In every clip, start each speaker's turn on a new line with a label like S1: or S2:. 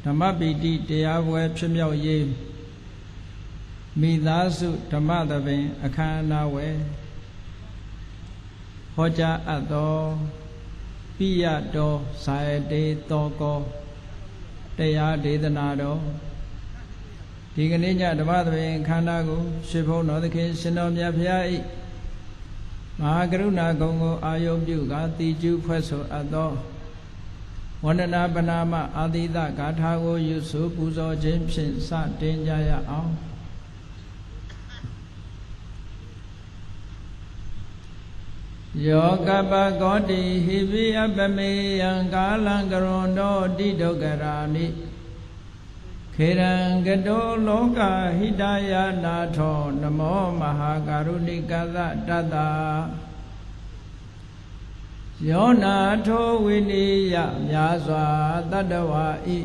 S1: ဓမ္မပိတိတရားပွဲဖြစ်မြောက်ရေးမိသားစုဓမ္မသဘင်အခမ်းအနားဝယ်ဟောကြားအပ်သောပိယတော်ဇာယတေသောကောတရားဒေသနာတော်ဒီကနေ့ညဓမ္မသဘင်ခန္ဓာကိုရှင်ဘုန်းတော်သခင်ရှင်တော်မြတ်ဖျား၏မဟာကရုဏာဂုဏ်ကိုအာယုပြုကာတိကျူဖွဲ့ဆိုအပ်သောဝန္ဒနာပနာမအာတိတဂါထာကိုယူဆိုပူဇော်ခြင်းဖြင့်စတင်ကြရအောင်ယောကပကောတိဟိပိအပမေယံကာလံကရွန်တောတိဒုက္ခရာနိခေရံကတောလောကဟိတယနာထောနမောမဟာကရုဏိကသတတ္တယောနာထောဝိနိယမြာစွာတတ္တဝါဤ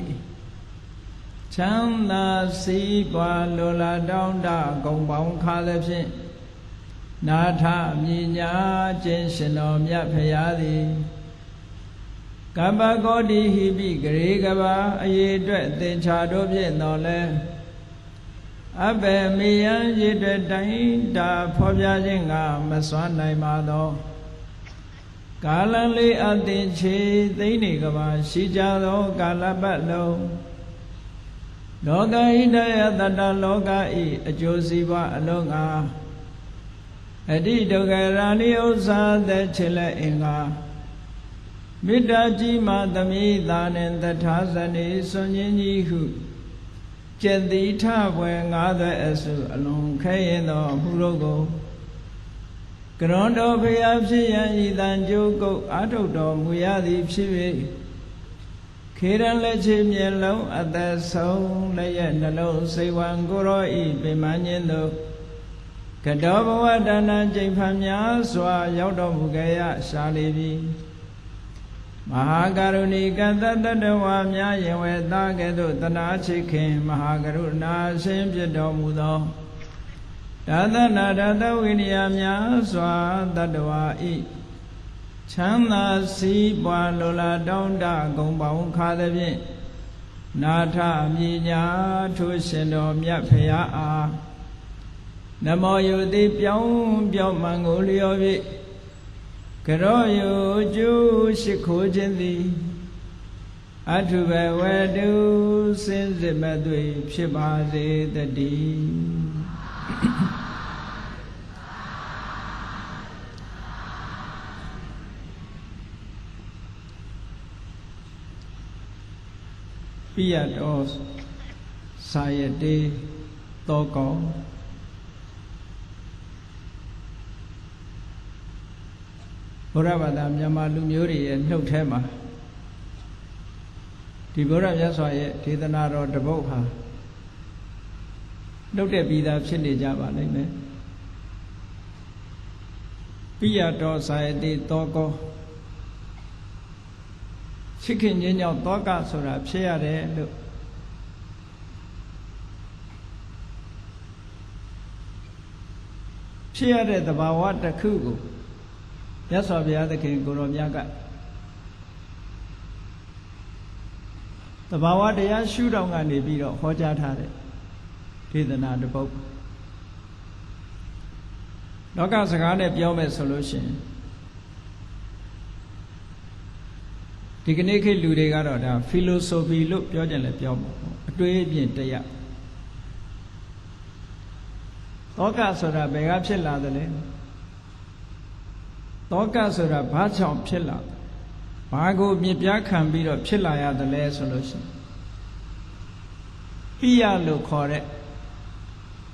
S1: ချမ်းသာစီးပွားလိုလားတောင်းတဂုံပေါင်းခါလည်းဖြင့်နာထမြညာခြင်းရှင်တော်မြတ်ဖရာသည်ကပ္ပကောတိဟိပိဂရေကဘာအရေအတွက်သင်္ချာတို့ဖြင့်တော်လဲအဘယ်မေယံရေအတွက်တိုင်းတာဖော်ပြခြင်းကမစွမ်းနိုင်ပါသောကာလလေးအသင်ချေသိနေကဘာရှိကြသောကာလပတ်လုံးလောကဟိတယတတ္တလောကဤအကျိုးစီးပွားအလုံးငါအတိဒုက္ခရာနိဥ္စာသက်ချေလက်အင်္ဂါမေတ္တာကြီးမှသမိသာနှင့်တထာဇနေစွန်ကြီးကြီးဟုကျက်တိထဘွယ်ငါးသွဲအစုအလုံးခဲရင်သောမှုတို့ကိုကရွန်တော်ဖျားဖြစ်ရန်ဤတန်ကြိုးကုတ်အာထုတ်တော်မူရသည်ဖြစ်၍ခေရန်လက်ချေမျက်လုံးအသက်ဆုံးလည်းရဲ့နှလုံးစိတ်ဝံကိုရောဤပင်မညင်းတို့ကတောဘဝဒါနကျိန်ဖန်များစွာရောက်တော်မူခဲ့ရရှာလေပြီမဟာကရုဏီကတတ္တဝါများယင်ဝေသားကဲ့သို့တနာချစ်ခင်မဟာကရုဏာရှင်ဖြစ်တော်မူသောဒါသနာဒသဝိနည်းများစွာတတ္တဝါဤချမ်းသာစီးပွားလိုလားတောင်းတဂုံပေါင်းခါသည်ဖြင့်နာထမြညာထိုရှင်တော်မြတ်ဖရာအားနမောယုတိပြောင်းပြောင်းမှန်ကိုလျော်၍ကရောယုကျူရှိခိုးခြင်းသည်အထုဘဝတုစင်စစ်မသွေဖြစ်ပါစေတည်းပိယတောဇာယတေသောကောဘုရားဘာသာမြန်မာလူမျိုးတွေရဲ့နှုတ်ထဲမှာဒီဘုရားမြတ်စွာရဲ့ဒေသနာတော်တပုဒ်ဟာနှုတ်တဲ့ပြီးသားဖြစ်နေကြပါလိမ့်မယ်ပိယတောဇာယတိသောကောချစ်ခင်ခြင်းကြောင့်သောကဆိုတာဖြစ်ရတယ်လို့ဖြစ်ရတဲ့သဘာဝတစ်ခုကိုမြတ်စွာဘုရားသခင်ကိုရောမြတ်ကသဘာဝတရားရှုထောင့်ကနေပြီးတော့ဟောကြားထားတဲ့ဒေသနာတစ်ပုဒ်လောကစကားနဲ့ပြောမယ်ဆိုလို့ရှိရင်ဒီကနေ့ခေတ်လူတွေကတော့ဒါ philosophy လို့ပြောကြတယ်လည်းပြောမှာပေါ့အတွေးအမြင်တရားသောကဆိုတာဘယ်ကဖြစ်လာသလဲသောကဆိုတာဘာကြောင့်ဖြစ်လာဘာကိုမြစ်ပြားခံပြီးတော့ဖြစ်လာရတယ်လဲဆိုလို့ရှိရင်ပိယလို့ခေါ်တဲ့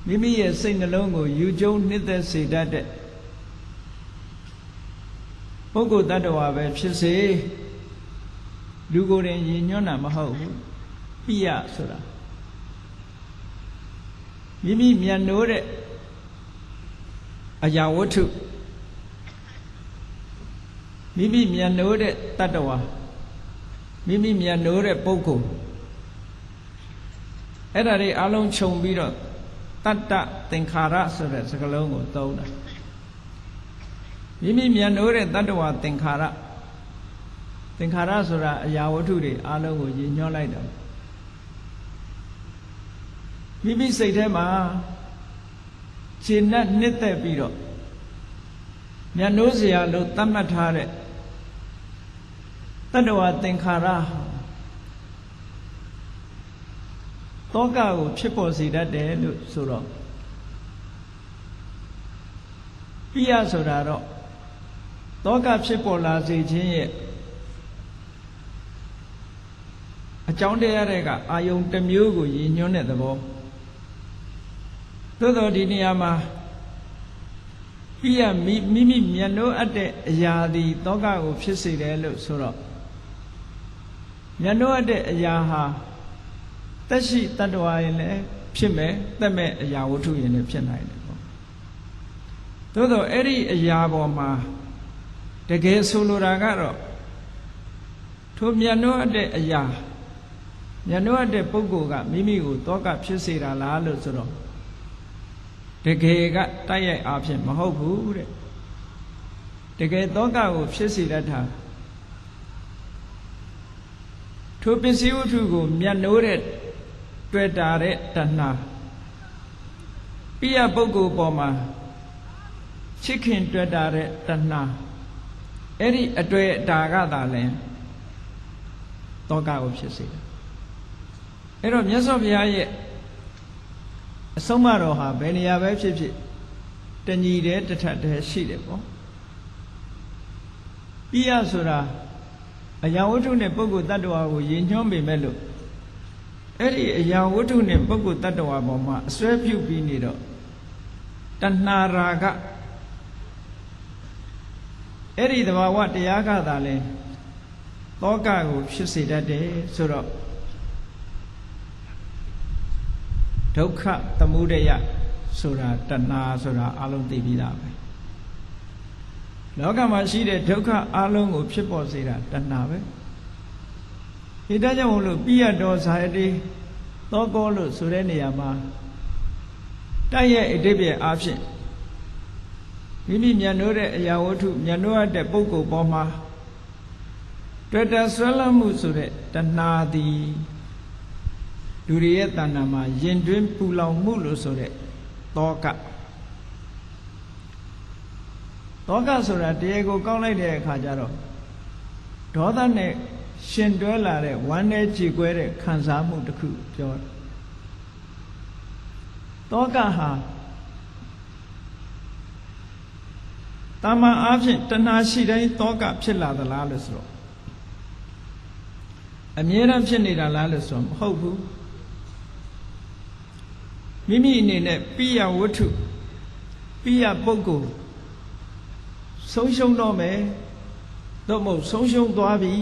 S1: မိမိရဲ့စိတ်နှလုံးကိုယူကျုံနှစ်သက်စေတတ်တဲ့ပုဂ္ဂိုလ်တ attva ပဲဖြစ်စေလူကိုယ်ရင်ရည်ညွှန်းတာမဟုတ်ဘူးပိယဆိုတာမိမိမျက်နှိုးတဲ့အရာဝတ္ထုမိမိမျက်နှိုးတဲ့တ attva မိမိမျက်နှိုးတဲ့ပုဂ္ဂိုလ်အဲ့ဒါတွေအလုံးခြုံပြီးတော့တတ္တသင်္ခါရဆိုတဲ့စကားလုံးကိုသုံးတာမိမိမျက်နှိုးတဲ့တ attva သင်္ခါရဆိုတာအရာဝတ္ထုတွေအလုံးကိုရည်ညွှန်းလိုက်တာ မိမိစိတ်ထဲမှာခြေနဲ့နှစ်သက်ပြီးတော့မြတ်နိုးစရာလို့သတ်မှတ်ထားတဲ့တတ္တဝါသင်္ခါရတောကကိုဖြစ်ပေါ်စေတတ်တယ်လို့ဆိုတော့ပိယဆိုတာတော့တောကဖြစ်ပေါ်လာစေခြင်းရဲ့အကြောင်းတရားတွေကအာယုံတစ်မျိုးကိုရည်ညွှန်းတဲ့သဘောသို့တော်ဒီနေရာမှာပိယမိမိမျက်နှိုးအပ်တဲ့အရာသည်တောကကိုဖြစ်စေတယ်လို့ဆိုတော့မျက်နှိုးအပ်တဲ့အရာဟာသက်ရှိတ attva ရင်လည်းဖြစ်မယ်သက်မဲ့အရာဝတ္ထုရင်လည်းဖြစ်နိုင်တယ်ပေါ့သို့တော်အဲ့ဒီအရာပေါ်မှာတကယ်ဆိုလိုတာကတော့ထိုမျက်နှိုးအပ်တဲ့အရာမျက်နှိုးအပ်တဲ့ပုဂ္ဂိုလ်ကမိမိကိုတောကဖြစ်စေတာလားလို့ဆိုတော့တကယ်ကတိုက်ရိုက်အားဖြင့်မဟုတ်ဘူးတဲ့တကယ်တောကကိုဖြစ်စေတတ်တာထိုပစ္စည်းဝတ္ထုကိုမျက်နှိုးတဲ့တွေ့တာတဲ့တဏှာပိယပုဂ္ဂိုလ်ပေါ်မှာချစ်ခင်တွေ့တာတဲ့တဏှာအဲ့ဒီအတွေ့အတာကသာလဲတောကကိုဖြစ်စေတယ်အဲ့တော့မြတ်စွာဘုရားရဲ့အဆုံးအမတော်ဟာဘယ်နေရာပဲဖြစ်ဖြစ်တညီတဲ့တထက်တည်းရှိတယ်ပေါ့ပိယဆိုတာအရာဝတ္ထုနဲ့ပုဂ္ဂိုလ်တ attva ကိုရည်ညွှန်းပေမဲ့လို့အဲ့ဒီအရာဝတ္ထုနဲ့ပုဂ္ဂိုလ်တ attva ပေါ်မှာအစွဲပြုပြီးနေတော့တဏှာရာဂအဲ့ဒီသဘာဝတရားကသာလဲတောကကိုဖြစ်စေတတ်တယ်ဆိုတော့ဒုက္ခသမုဒယဆိုတာတဏှာဆိုတာအလုံးသိပြီးသားပဲလောကမှာရှိတဲ့ဒုက္ခအလုံးကိုဖြစ်ပေါ်စေတာတဏှာပဲဒီတကြောင့်လို့ပိယတောဇာယတိသောကောလို့ဆိုတဲ့နေရာမှာတိုက်ရဲ့အတိပ္ပယ်အားဖြင့်မိမိမျက်နှိုးတဲ့အရာဝတ္ထုမျက်နှိုးရတဲ့ပုဂ္ဂိုလ်ပေါ်မှာတွေ့တာဆွဲလမ်းမှုဆိုတဲ့တဏှာသည်လူတွေရဲ့တဏ္ဍာမှာယင်တွင်းပူလောင်မှုလို့ဆိုတဲ့တောကဆိုတာတရားကိုကောင်းလိုက်တဲ့အခါကျတော့ဒေါသနဲ့ရှင်တွဲလာတဲ့ဝမ်းနဲ့ကြေကွဲတဲ့ခံစားမှုတစ်ခုပြောတယ်တောကဟာတာမန်အားဖြင့်တဏှာရှိတိုင်းတောကဖြစ်လာသလားလို့ဆိုတော့အမြဲတမ်းဖြစ်နေတာလားလို့ဆိုတော့မဟုတ်ဘူးမိမိအနေနဲ့ပိယဝတ္ထုပိယပုဂ္ဂိုလ်ဆုံးရှုံးတော့မယ်သို့မဟုတ်ဆုံးရှုံးသွားပြီ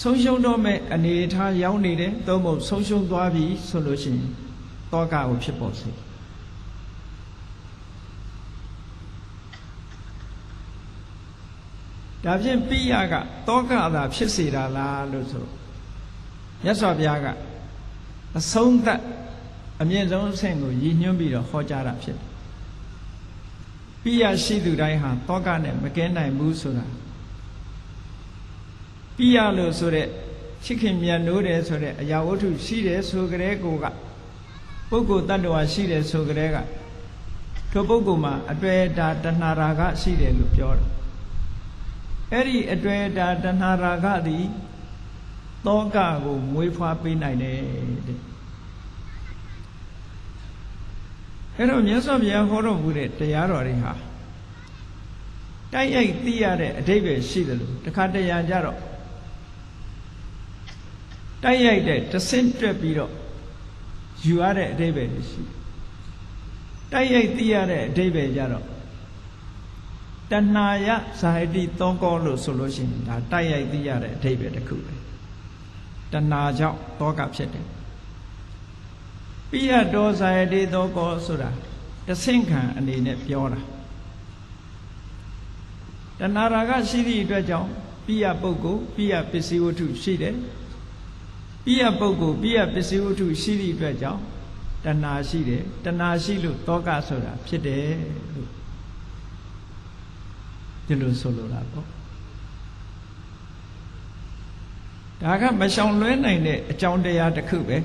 S1: ဆုံးရှုံးတော့မယ်အနေအထားရောက်နေတယ်သို့မဟုတ်ဆုံးရှုံးသွားပြီဆိုလို့ရှိရင်တောကကိုဖြစ်ပေါ်စေဒါဖြင့်ပိယကတောကသာဖြစ်စေတာလားလို့ဆိုမြတ်စွာဘုရားကအဆုံးသတ်အမြင့်ဆုံးအဆင့်ကိုရည်ညွှန်းပြီးတော့ဟောကြားတာဖြစ်တယ်ပိယရှိသူတိုင်းဟာတောကနဲ့မကင်းနိုင်ဘူးဆိုတာပိယလို့ဆိုတဲ့ချစ်ခင်မြတ်နိုးတယ်ဆိုတဲ့အရာဝတ္ထုရှိတယ်ဆိုကြတဲ့ကိုကပုဂ္ဂိုလ်တ attva ရှိတယ်ဆိုကြတဲ့ကထိုပုဂ္ဂိုလ်မှာအတွေ့အတာတဏှာရာဂရှိတယ်လို့ပြောတယ်အဲ့ဒီအတွေ့အတာတဏှာရာဂသည်တောကကိုမွေးဖွားပေးနိုင်တယ်တဲ့အဲ့တော့မြတ်စွာဘုရားဟောတော်မူတဲ့တရားတော်တွေဟာတိုက်ရိုက်သိရတဲ့အဓိပ္ပာယ်ရှိတယ်လို့တခါတရံကြတော့တိုက်ရိုက်တဲ့တဆင့်တွက်ပြီးတော့ယူရတဲ့အဓိပ္ပာယ်ရှိတိုက်ရိုက်သိရတဲ့အဓိပ္ပာယ်ကြတော့တဏှာယဇာယတိသောကောလို့ဆိုလို့ရှိရင်ဒါတိုက်ရိုက်သိရတဲ့အဓိပ္ပာယ်တစ်ခုပဲတဏှာကြောင့်တောကဖြစ်တယ်ပိယတောဇာယတိသောကောဆိုတာတဆင့်ခံအနေနဲ့ပြောတာတဏှာရာဂရှိသည့်အတွက်ကြောင့်ပိယပုဂ္ဂိုလ်ပိယပစ္စည်းဝတ္ထုရှိတယ်ပိယပုဂ္ဂိုလ်ပိယပစ္စည်းဝတ္ထုရှိသည့်အတွက်ကြောင့်တဏှာရှိတယ်တဏှာရှိလို့တောကဆိုတာဖြစ်တယ်လို့ဒီလိုဆိုလိုတာပေါ့ဒါကမရှောင်လွဲနိုင်တဲ့အကြောင်းတရားတစ်ခုပဲ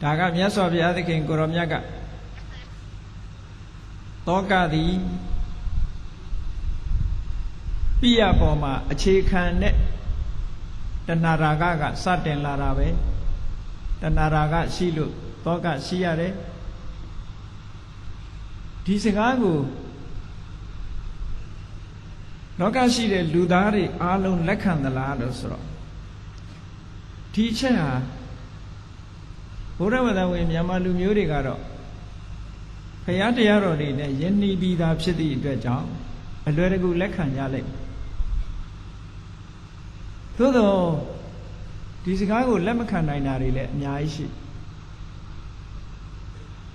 S1: ဒါကမြတ်စွာဘုရားသခင်ကိုရောမြတ်ကတောကသည်ပိယပေါ်မှာအခြေခံတဲ့တဏှာရာဂကစတင်လာတာပဲတဏှာရာဂရှိလို့တောကရှိရတယ်ဒီစကားကိုလောကရှိတဲ့လူသားတွေအားလုံးလက်ခံသလားလို့ဆိုတော့ဒီချက်ဟာဘုရားဝတ္တဝင်မြန်မာလူမျိုးတွေကတော့ဘုရားတရားတော်တွေနဲ့ယဉ်နီးပြီးသားဖြစ်သည့်အတွက်ကြောင့်အလွယ်တကူလက်ခံကြလိုက်သို့သောဒီစကားကိုလက်မခံနိုင်တာတွေလည်းအများကြီးရှိ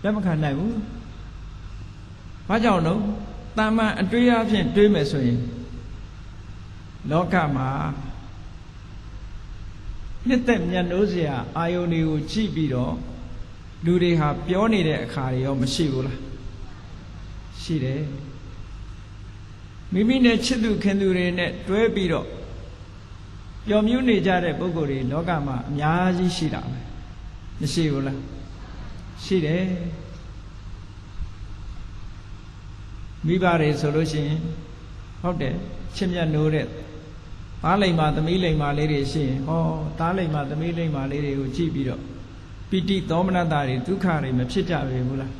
S1: လက်မခံနိုင်ဘူးဘာကြောင့်လို့တာမန်အတွေ့အဖြင့်တွေးမယ်ဆိုရင်လောကမှာနှစ်သက်မြတ်နိုးစရာအာယုန်တွေကိုကြည့်ပြီးတော့လူတွေဟာပြောနေတဲ့အခါတွေရောမရှိဘူးလားရှိတယ်မိမိနဲ့ချစ်သူခင်သူတွေနဲ့တွဲပြီးတော့ပျော်မြူးနေကြတဲ့ပုဂ္ဂိုလ်တွေလောကမှာအများကြီးရှိတာပဲမရှိဘူးလားရှိတယ်မိဘတွေဆိုလို့ရှိရင်ဟုတ်တယ်ချစ်မြတ်နိုးတဲ့သားလိမ္မာသမီးလိမ္မာလေးတွေရှိရင်ဟောသားလိမ္မာသမီးလိမ္မာလေးတွေကိုကြည့်ပြီးတော့ပိဋိသောမနတတွေဒုက္ခတွေမဖြစ်ကြပေဘူးလား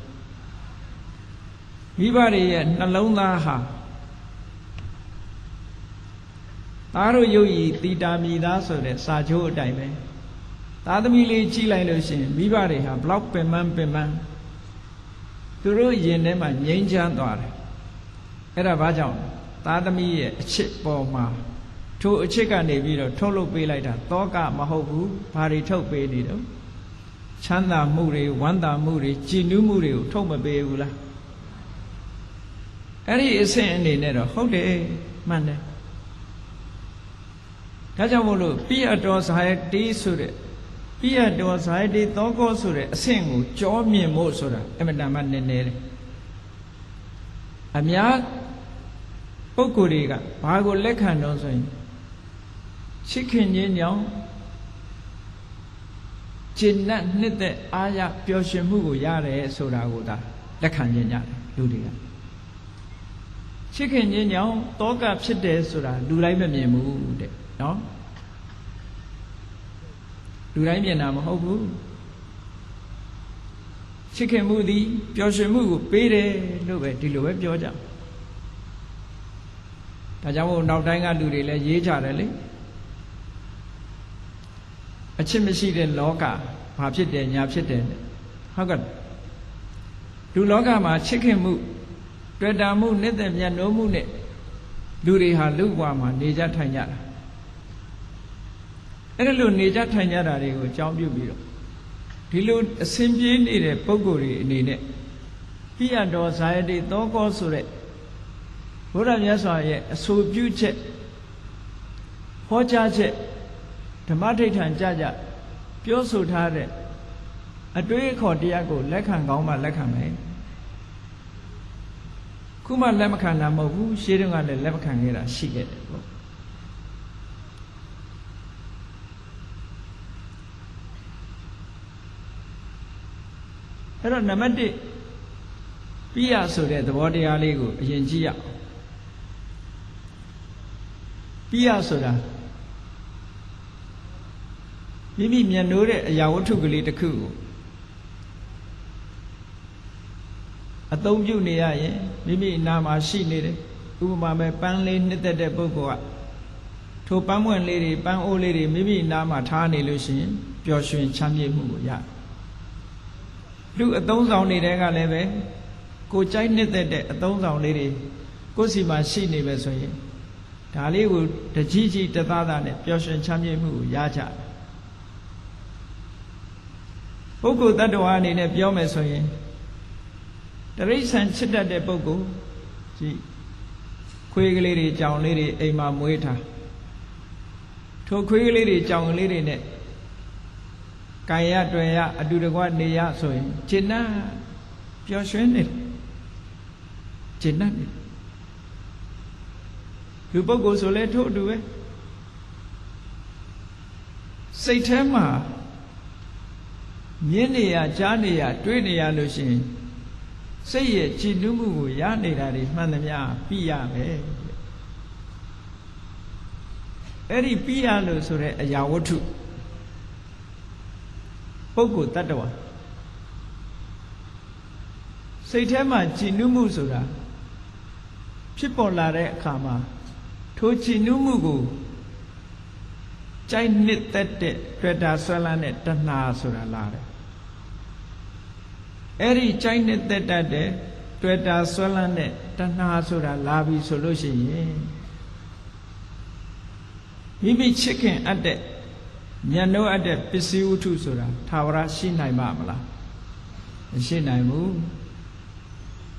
S1: မိဘတွေရဲ့နှလုံးသားဟာသားတို့ယုတ်ဤတိတာမိသားဆိုတဲ့စာချုပ်အတိုင်းပဲသားသမီးလေးကြည့်လိုက်လို့ရှိရင်မိဘတွေဟာဘလောက်ပင်ပန်းသူတို့ယင်ထဲမှာငြိမ်းချမ်းသွားတယ်အဲ့ဒါဘာကြောင့်သားသမီးရဲ့အချစ်ပေါ်မှာထိုအချစ်ကနေပြီးတော့ထုတ်လုပ်ပေးလိုက်တာတောကမဟုတ်ဘူးဘာတွေထုတ်ပေးနေတော့ချမ်းသာမှုတွေဝမ်းသာမှုတွေကြည်နူးမှုတွေကိုထုတ်မပေးဘူးလားအဲ့ဒီအဆင့်အနေနဲ့တော့ဟုတ်တယ်မှန်တယ်ဒါကြောင့်မို့လို့ပိယတောဇာယတိဆိုတဲ့ပိယတောဇာယတိသောကောဆိုတဲ့အဆင့်ကိုကြောမြင်ဖို့ဆိုတာအမှန်တမ်းနည်းနည်းတယ်အများပုဂ္ဂိုလ်တွေကဘာကိုလက်ခံတော့ဆိုရင်ချစ်ခင်ခြင်းကြောင့်ကျင့်နဲ့နှစ်သက်အားရပျော်ရွှင်မှုကိုရတယ်ဆိုတာကိုဒါလက်ခံခြင်းရတယ်လူတွေကချစ်ခင်ခြင်းကြောင့်တောကဖြစ်တယ်ဆိုတာလူတိုင်းမမြင်ဘူးတဲ့နော်လူတိုင်းမြင်တာမဟုတ်ဘူးချစ်ခင်မှုသည်ပျော်ရွှင်မှုကိုပေးတယ်လို့ပဲဒီလိုပဲပြောကြဒါကြောင့်မို့နောက်တိုင်းကလူတွေလည်းရေးကြတယ်လေအချစ်မရှိတဲ့လောကဘာဖြစ်တယ်ညာဖြစ်တယ်ဟုတ်ကဲ့လူလောကမှာချစ်ခင်မှုတွေ့တာမှုနှစ်သက်မြတ်နိုးမှုနဲ့လူတွေဟာလူ့ဘဝမှာနေကြထိုင်ကြတာအဲ့ဒါလိုနေကြထိုင်ကြတာတွေကိုအကြောင်းပြုပြီးတော့ဒီလိုအစဉ်ပြေးနေတဲ့ပုဂ္ဂိုလ်တွေအနေနဲ့ပိယတောဇာယတိသောကောဆိုတဲ့ဘုရားမြတ်စွာရဲ့အဆိုပြုချက်ဟောကြားချက်ဓမ္မဋိဋ္ဌာန်ကြကြပြောဆိုထားတဲ့အတွေ့အခေါ်တရားကိုလက်ခံကောင်းမှလက်ခံမယ်ခုမှလက်မခံတာမဟုတ်ဘူးရှေးတုန်းကလည်းလက်မခံခဲ့တာရှိခဲ့တယ်ပေါ့အဲ့တော့နံပါတ်1ပိယဆိုတဲ့သဘောတရားလေးကိုအရင်ကြည့်ရအောင်ပိယဆိုတာမိမိမျက်နှိုးတဲ့အရာဝတ္ထုကလေးတစ်ခုကိုအသုံးပြုနေရရင်မိမိအနာမှာရှိနေတယ်ဥပမာပဲပန်းလေးနှစ်သက်တဲ့ပုဂ္ဂိုလ်ကထိုပန်းပွင့်လေးတွေပန်းအိုးလေးတွေမိမိအနာမှာထားနေလို့ရှိရင်ပျော်ရွှင်ချမ်းမြေ့မှုကိုရလူအသုံးဆောင်နေတဲ့ကလည်းပဲကိုကြိုက်နှစ်သက်တဲ့အသုံးဆောင်လေးတွေကိုယ်စီမှာရှိနေပဲဆိုရင်ဒါလေးကိုတကြီးကြီးတသားသားနဲ့ပျော်ရွှင်ချမ်းမြေ့မှုကိုရကြတယ်ပုဂ္ဂိုလ်တ attva အနေနဲ့ပြောမယ်ဆိုရင်တရိစ္ဆာန်ချစ်တတ်တဲ့ပုဂ္ဂိုလ်ကြည့်ခွေးကလေးတွေကြောင်လေးတွေအိမ်မှာမွေးထားထိုခွေးကလေးတွေကြောင်ကလေးတွေနဲ့ကာယတွေ့ရအတူတကွနေရဆိုရင်จิตနာပျော်ရွှင်နေတယ်จิตနာနေလူပုဂ္ဂိုလ်ဆိုလဲထို့အတူပဲစိတ်ထဲမှာ မြင်နေရကြားနေရတွေးနေရလို့ရှိရင်စိတ်ရဲ့ကြည်နူးမှုကိုရနေတာတွေမှန်သမျှပြီးရမယ်အဲ့ဒီပြီးရလို့ဆိုတဲ့အရာဝတ္ထုပုဂ္ဂိုလ်တ attva စိတ်ထဲမှာကြည်နူးမှုဆိုတာဖြစ်ပေါ်လာတဲ့အခါမှာထိုကြည်နူးမှုကိုကြိုက်နှစ်သက်တဲ့တွေ့တာဆွဲလန်းတဲ့တဏှာဆိုတာလာတယ်အဲ့ဒီကြိုက်နှစ်သက်တတ်တဲ့တွေ့တာဆွဲလန်းတဲ့တဏှာဆိုတာလာပြီဆိုလို့ရှိရင်မိမိချစ်ခင်အပ်တဲ့ဉာဏ်တို့အပ်တဲ့ပစ္စည်းဝတ္ထုဆိုတာသာဝရရှိနိုင်ပါမလားမရှိနိုင်ဘူး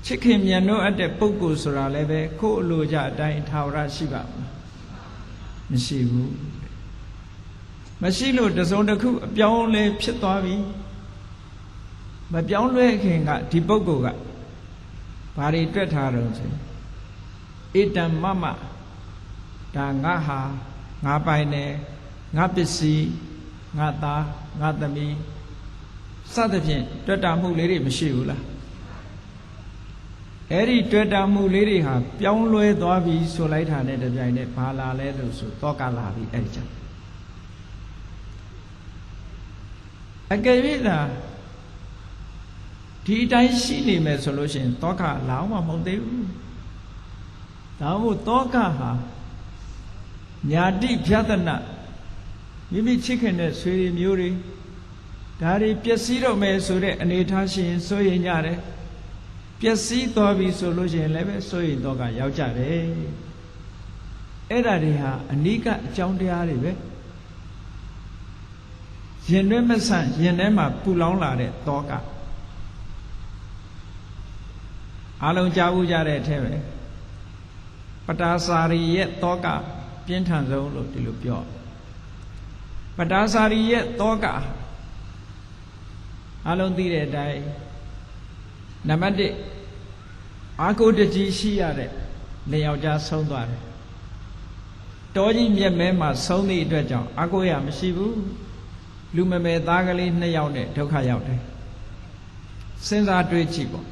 S1: ချစ်ခင်ဉာဏ်တို့အပ်တဲ့ပုဂ္ဂိုလ်ဆိုတာလည်းပဲကိုယ်အလိုကြအတိုင်းသာဝရရှိပါမလားမရှိဘူးမရှိလို့တစုံတစ်ခုအပြောင်းလဲဖြစ်သွားပြီမပြောင်းလဲခင်ကဒီပုဂ္ဂိုလ်ကဘာတွေတွေ့ထားတော့ဆိုဣတံမမဒါငါဟာငါပိုင်တယ်ငါပစ္စည်းငါသားငါသမီးစသဖြင့်တွေ့တာမှုလေးတွေမရှိဘူးလားအဲ့ဒီတွေ့တာမှုလေးတွေဟာပြောင်းလဲသွားပြီဆိုလိုက်တာနဲ့တပြိုင်နက်ဘာလာလဲလို့ဆိုတောကလာပြီအဲ့ဒီကြောင့်အကယ်၍သာဒီအတိုင်းရှိနေမယ်ဆိုလို့ရှိရင်တောကလာအောင်မဟုတ်သေးဘူးဒါမို့တောကဟာညာတိဖြသနာမိမိချစ်ခင်တဲ့ဆွေတွေမျိုးတွေဒါတွေပျက်စီးတော့မယ်ဆိုတဲ့အနေထားရှိရင်စိုးရိမ်ကြတယ်ပျက်စီးသွားပြီဆိုလို့ရှိရင်လည်းပဲစိုးရိမ်တော့ကရောက်ကြတယ်အဲ့ဒါတွေဟာအနိကအကြောင်းတရားတွေပဲရင်တွဲမဆန့်ရင်ထဲမှာပူလောင်လာတဲ့တောကအလုံးကြားဘူးကြတဲ့အထက်ပဲပတာစာရီရဲ့တောကပြင်းထန်ဆုံးလို့ဒီလိုပြောပတာစာရီရဲ့တောကအလုံးသိတဲ့အတိုင်းနံပါတ်1အာကိုတကြီးရှိရတဲ့နေယောက်ျားဆုံးသွားတယ်တောကြီးမြက်မဲမှာဆုံးသည့်အတွက်ကြောင့်အာကိုရမရှိဘူးလူမမယ်သားကလေး2ယောက်နဲ့ဒုက္ခရောက်တယ်စဉ်းစားတွေးကြည့်ပေါ့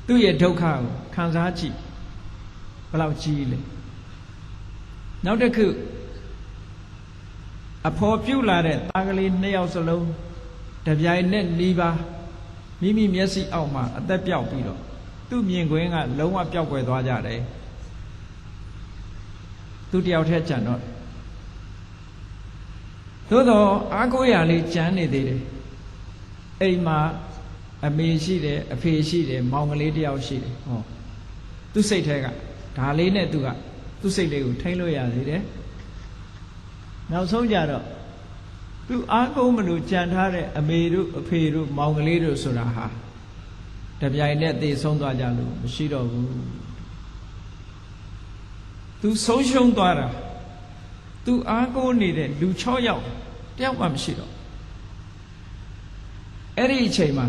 S1: သူ့ရဲ့ဒုက္ခကိုခံစားကြည့်ဘယ်လောက်ကြီးလဲနောက်တစ်ခုအဖော်ပြုတ်လာတဲ့သားကလေး2ယောက်စလုံးတပြိုင်နက်နီးပါးမိမိမျက်စိအောက်မှာအသက်ပြောက်ပြီးတော့သူ့မြင်ကွင်းကလုံးဝပျောက်ကွယ်သွားကြတယ်သူတယောက်တည်းကြံတော့သို့တော့အားကိုးရလေးကြမ်းနေသေးတယ်အိမ်မှာအမေရှိတယ်အဖေရှိတယ်မောင်ကလေးတယောက်ရှိတယ်ဟောသူ့စိတ်ထဲကဒါလေးနဲ့သူ့စိတ်လေးကိုထိန်းလို့ရသေးတယ်နောက်ဆုံးကြတော့သူအားကိုးမလို့ကြံထားတဲ့အမေတို့အဖေတို့မောင်ကလေးတို့ဆိုတာဟာတပြိုင်နက်သေဆုံးသွားကြလို့မရှိတော့ဘူးသူဆုံးရှုံးသွားတာသူအားကိုးနေတဲ့လူ6ယောက်တယောက်မှမရှိတော့အဲ့ဒီအချိန်မှာ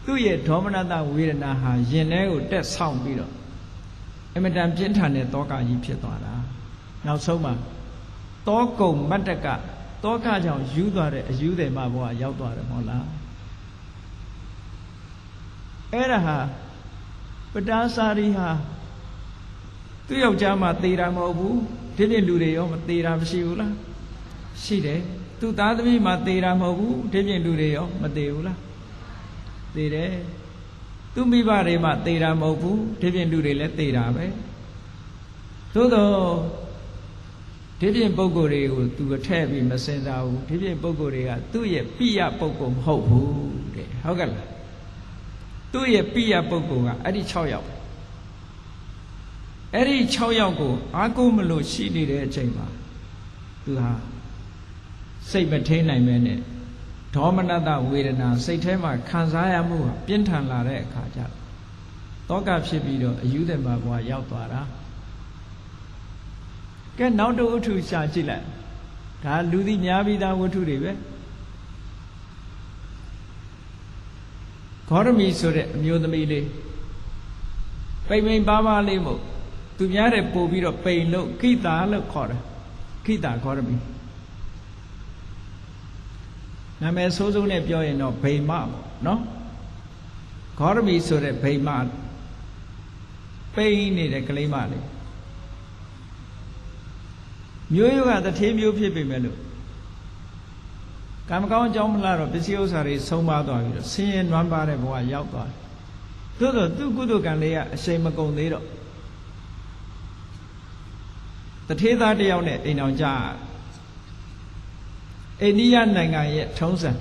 S1: သူ့ရဲ့ဒေါမနတဝေဒနာဟာရင်ထဲကိုတက်ဆောင်ပြီးတော့အမတန်ပြင်းထန်တဲ့တောကကြီးဖြစ်သွားတာနောက်ဆုံးမှာတောကုံမတ္တကတောကကြောင့်ယူသွားတဲ့အယူတယ်မဘဝရောက်သွားတယ်မဟုတ်လားအဲ့ဒါဟာပတာစာရီဟာသူ့ယောက်ျားမှသေတာမဟုတ်ဘူးဒီပြင်လူတွေရောမသေတာမရှိဘူးလားရှိတယ်သူ့သားသမီးမှသေတာမဟုတ်ဘူးဒီပြင်လူတွေရောမသေဘူးလားသေတယ်သူ့မိဘတွေမှသေတာမဟုတ်ဘူးဒီပြင်လူတွေလည်းသေတာပဲသို့တော့ဒီပြင်ပုဂ္ဂိုလ်တွေကိုသူအထက်ပြီးမစင်စားဘူးဒီပြင်ပုဂ္ဂိုလ်တွေကသူ့ရဲ့ပိယပုဂ္ဂိုလ်မဟုတ်ဘူးတဲ့ဟုတ်ကဲ့လားသူ့ရဲ့ပိယပုဂ္ဂိုလ်ကအဲ့ဒီ6ယောက်အဲ့ဒီ6ယောက်ကိုအားကိုးမလို့ရှိနေတဲ့အချိန်မှာသူဟာစိတ်မထိန်နိုင်ပဲနဲ့ဒေါမနတဝေဒနာစိတ်ထဲမှာခံစားရမှုဟာပြင်းထန်လာတဲ့အခါကျတော့တောကဖြစ်ပြီးတော့အယူတယ်မှာဘဝရောက်သွားတာကဲနောက်တစ်ဝတ္ထုရှာကြည့်လိုက်ဒါလူသိများပြီးသားဝတ္ထုတွေပဲဂေါရမီဆိုတဲ့အမျိုးသမီးလေးပိန်ပိန်ပါးပါးလေးမို့သူများတဲ့ပို့ပြီးတော့ပိန်လို့ခိတာလို့ခေါ်တယ်ခိတာဂေါရမီ နာမည်ဆိုးဆုံးနဲ့ပြောရင်တော့ဗိမပေါ့နော်ဂေါရမီဆိုတဲ့ဗိမပိန်းနေတဲ့ကလေးမလေးမျိုးရိုးကတထေးမျိုးဖြစ်ပေမဲ့လို့ကံမကောင်းအကြောင်းမလားတော့ပစ္စည်းဥစ္စာတွေဆုံးပါသွားပြီးတော့ဆင်းရဲနွမ်းပါတဲ့ဘဝရောက်သွားတယ်သို့တော့သူ့ကုသိုလ်ကံလေးကအရှိန်မကုန်သေးတော့တထေးသားတယောက်နဲ့အိမ်တော်ကြအိန္ဒိယနိုင်ငံရဲ့ထုံးစံ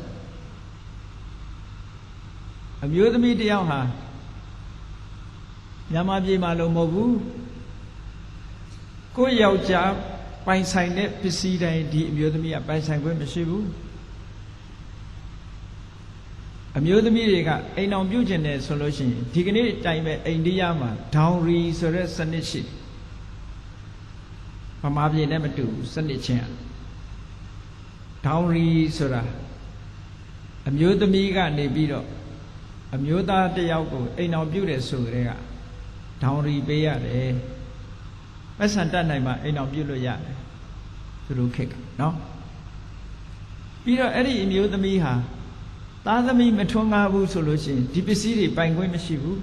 S1: အမျိုးသမီးတယောက်ဟာမြန်မာပြည်မှာလို့မဟုတ်ဘူးကိုယ့်ယောက်ျားပိုင်ဆိုင်တဲ့ပစ္စည်းတိုင်းဒီအမျိုးသမီးကပိုင်ဆိုင်ခွင့်မရှိဘူးအမျိုးသမီးတွေကအိမ်အောင်ပြုကျင်တယ်ဆိုလို့ရှိရင်ဒီကနေ့အတိုင်းပဲအိန္ဒိယမှာဒေါင်ရီဆိုတဲ့စနစ်ရှိဗမာပြည်နဲ့မတူဘူးစနစ်ချင်းဒေါင်ရီဆိုတာအမျိုးသမီးကနေပြီးတော့အမျိုးသားတယောက်ကိုအိမ်အောင်ပြုတယ်ဆိုကြတဲ့ကဒေါင်ရီပေးရတယ်ပတ်စံတတ်နိုင်မှအိမ်အောင်ပြုလို့ရတယ်သူတို့ခေတ်ကနော်ပြီးတော့အဲ့ဒီအမျိုးသမီးဟာသားသမီးမထွန်းကားဘူးဆိုလို့ရှိရင်ဒီပစ္စည်းတွေပိုင်ခွင့်မရှိဘူး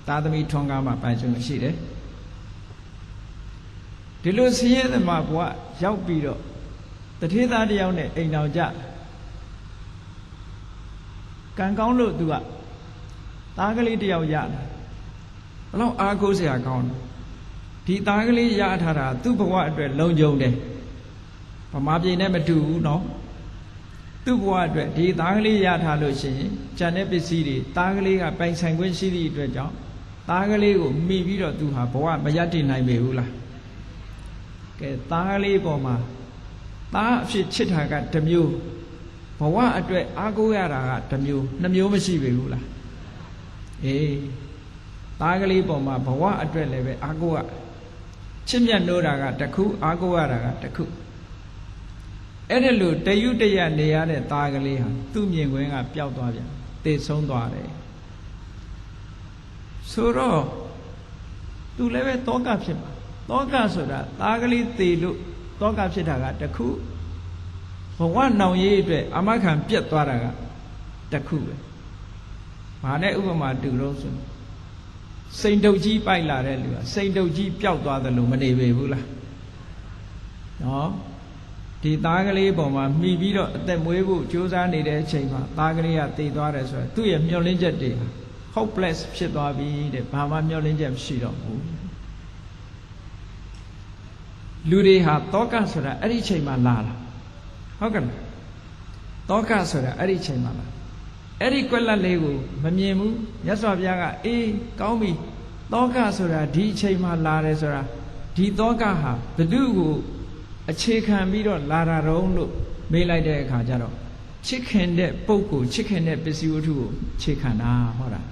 S1: သားသမီးထွန်းကားမှပိုင်ခွင့်ရှိတယ်ဒီလိုဆင်းရဲသမားဘဝရောက်ပြီးတော့တထေးသားတယောက်နဲ့အိမ်တော်ကြကံကောင်းလို့သူကသားကလေးတယောက်ရတယ်ဘလောက်အားကိုးစရာကောင်းတယ်ဒီသားကလေးရထားတာသူ့ဘဝအတွက်လုံခြုံတယ်ဗမာပြည်နဲ့မတူဘူးနော်သူ့ဘဝအတွက်ဒီသားကလေးရထားလို့ရှိရင်ကျန်တဲ့ပစ္စည်းတွေသားကလေးကပိုင်ဆိုင်ခွင့်ရှိသည့်အတွက်ကြောင့်သားကလေးကိုမိပြီးတော့သူဟာဘဝမရတည်နိုင်ပေဘူးလားကဲသားကလေးပေါ်မှာသားအဖြစ်ချစ်တာကတစ်မျိုးဘဝအတွက်အားကိုးရတာကတစ်မျိုးနှစ်မျိုးမရှိပေဘူးလားအေးသားကလေးပေါ်မှာဘဝအတွက်လည်းပဲအားကိုးရချစ်မြတ်နိုးတာကတစ်ခုအားကိုးရတာကတစ်ခုအဲ့ဒါလို့တယုတရနေရတဲ့သားကလေးဟာသူ့မြင်ကွင်းကပျောက်သွားပြန်သေဆုံးသွားတယ်ဆိုတော့သူလည်းပဲတောကဖြစ်မှာတောကဆိုတာသားကလေးသေလို့တောကဖြစ်တာကတစ်ခုဘဝနောင်ရေးအတွက်အမခံပြတ်သွားတာကတစ်ခုပဲဘာနဲ့ဥပမာတူလို့ဆိုစိန်တုတ်ကြီးပိုက်လာတဲ့လူကစိန်တုတ်ကြီးပျောက်သွားတယ်လို့မနေပေဘူးလားနော်ဒီသားကလေးပေါ်မှာမှီပြီးတော့အသက်မွေးဖို့ကြိုးစားနေတဲ့အချိန်မှာသားကလေးကတည်သွားတယ်ဆိုတော့သူ့ရဲ့မျှော်လင့်ချက်တွေ hopeless ဖြစ်သွားပြီတဲ့ဘာမှမျှော်လင့်ချက်မရှိတော့ဘူးလူတွေဟာတောကဆိုတာအဲ့ဒီချိန်မှာလာတာဟုတ်ကဲ့တောကဆိုတာအဲ့ဒီချိန်မှာလာအဲ့ဒီကွက်လက်လေးကိုမမြင်ဘူးမြတ်စွာဘုရားကအေးကောင်းပြီတောကဆိုတာဒီအချိန်မှာလာတယ်ဆိုတာဒီတောကဟာဘု து ကိုအခြေခံပြီးတော့လာတာတော့လို့မေးလိုက်တဲ့အခါကျတော့ချစ်ခင်တဲ့ပုဂ္ဂိုလ်ချစ်ခင်တဲ့ပစ္စည်းဝတ္ထုကိုအခြေခံတာဟောတာ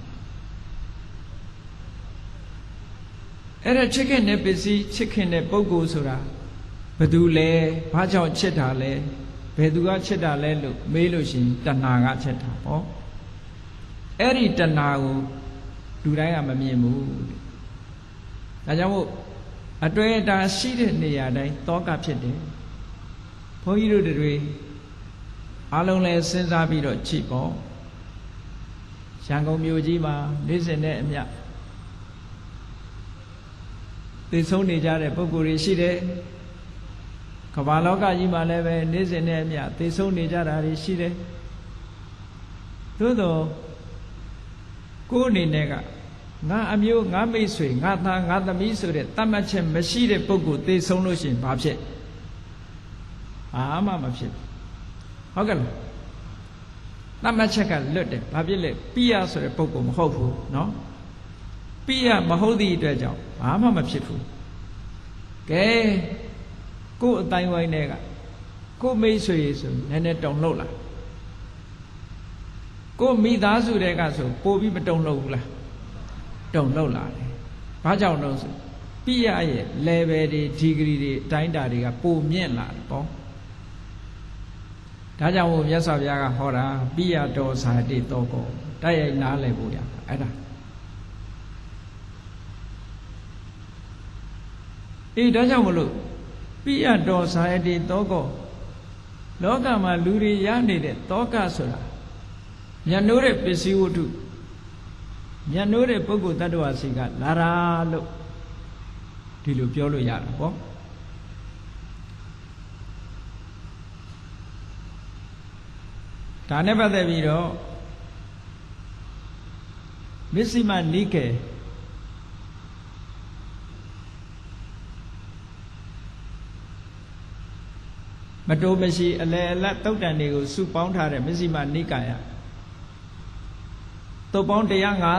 S1: အဲ့ဒါချစ်ခင်တဲ့ပစ္စည်းချစ်ခင်တဲ့ပုဂ္ဂိုလ်ဆိုတာဘယ်သူလဲဘာကြောင့်ချစ်တာလဲဘယ်သူကချစ်တာလဲလို့မေးလို့ရှိရင်တဏှာကချစ်တာပေါ့အဲ့ဒီတဏှာကိုလူတိုင်းကမမြင်ဘူးဒါကြောင့်မို့အတွေ့အတာရှိတဲ့နေရာတိုင်းတောကဖြစ်တယ်ဘုန်းကြီးတို့တွေအားလုံးလည်းစဉ်းစားပြီးတော့ကြည့်ပေါ့ရန်ကုန်မြို့ကြီးမှာနေ့စဉ်နဲ့အမျှသိဆုံးနေကြတဲ့ပုဂ္ဂိုလ်တွေရှိတယ်ကမ္ဘာလောကကြီးမှာလည်းပဲနေ့စဉ်နဲ့အမျှသိဆုံးနေကြတာတွေရှိတယ်သို့တော့ကိုယ်အနေနဲ့ကငါအမျိုးငါမိတ်ဆွေငါသားငါသမီးဆိုတဲ့တတ်မှတ်ချက်မရှိတဲ့ပုဂ္ဂိုလ်သိဆုံးလို့ရှိရင်ဘာဖြစ်ဘာမှမဖြစ်ဟုတ်ကဲ့လားတတ်မှတ်ချက်ကလွတ်တယ်ဘာဖြစ်လဲပိယဆိုတဲ့ပုဂ္ဂိုလ်မဟုတ်ဘူးเนาะပိယမဟုတ်သည့်အတွက်ကြောင့်ဘာမှမဖြစ်ဘူးကဲကိုယ်အတိုင်းဝိုင်းတွေကကိုယ်မိတ်ဆွေဆိုနည်းနည်းတုံလှုပ်လာကိုယ်မိသားစုတွေကဆိုပို့ပြီးမတုံလှုပ်ဘူးလားတုံလှုပ်လာတယ်ဘာကြောင့်လို့ဆိုပိယရဲ့ level တွေ degree တွေအတိုင်းတာတွေကပိုမြင့်လာတယ်ပေါ့ဒါကြောင့်မို့မြတ်စွာဘုရားကဟောတာပိယတော်ဇာတိတောကောတိုက်ရိုက်နားလည်ဖို့ရအဲ့ဒါအေးဒါကြောင့်မလို့ပိယတော်ဇာတိတောကော လောကမှာလူတွေရနေတဲ့တောကဆိုတာညနိုးတဲ့ပစ္စည်းဝတ္ထုညနိုးတဲ့ပုဂ္ဂိုလ်တ attva စီကလာတာလို့ဒီလိုပြောလို့ရတာပေါ့ဒါနဲ့ပတ်သက်ပြီးတော့မစ္စည်းမနိကေမတိုးမရှိအလယ်အလတ်တုတ်တန်တွေကိုစုပေါင်းထားတဲ့မစ္စည်းမနိကာယတုတ်ပေါင်း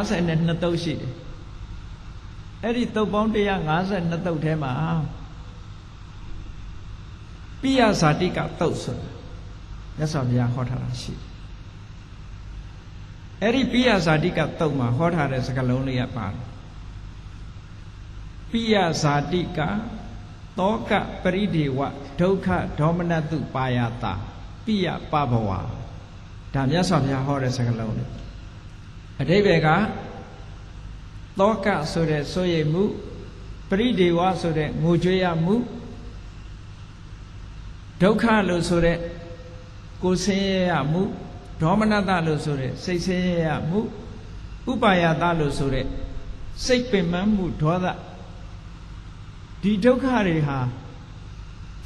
S1: 152တုတ်ရှိတယ်အဲ့ဒီတုတ်ပေါင်း152တုတ်ထဲမှာပိယဇာတိကတုတ်ဆိုတာမြတ်စွာဘုရားဟောထားတာရှိတယ်အဲ့ဒီပိယဇာတိကတုတ်မှာဟောထားတဲ့စကားလုံးလေးကပါတယ်ပိယဇာတိကတောကပရိဒေဝဒုက္ခဒေါမနတုပါယတာပိယပဘဝဒါမြတ်စွာဘုရားဟောတဲ့စကားလုံးလေးအဓိပ္ပာယ်ကတောကဆိုတဲ့စိုးရိမ်မှုပရိဒေဝဆိုတဲ့ငိုကြွေးရမှုဒုက္ခလို့ဆိုတဲ့ကိုယ်ဆင်းရဲရမှုဒေါမနတလို့ဆိုတဲ့စိတ်ဆင်းရဲရမှုဥပါယတလို့ဆိုတဲ့စိတ်ပင်ပန်းမှုဒေါသဒီဒုက္ခတွေဟာ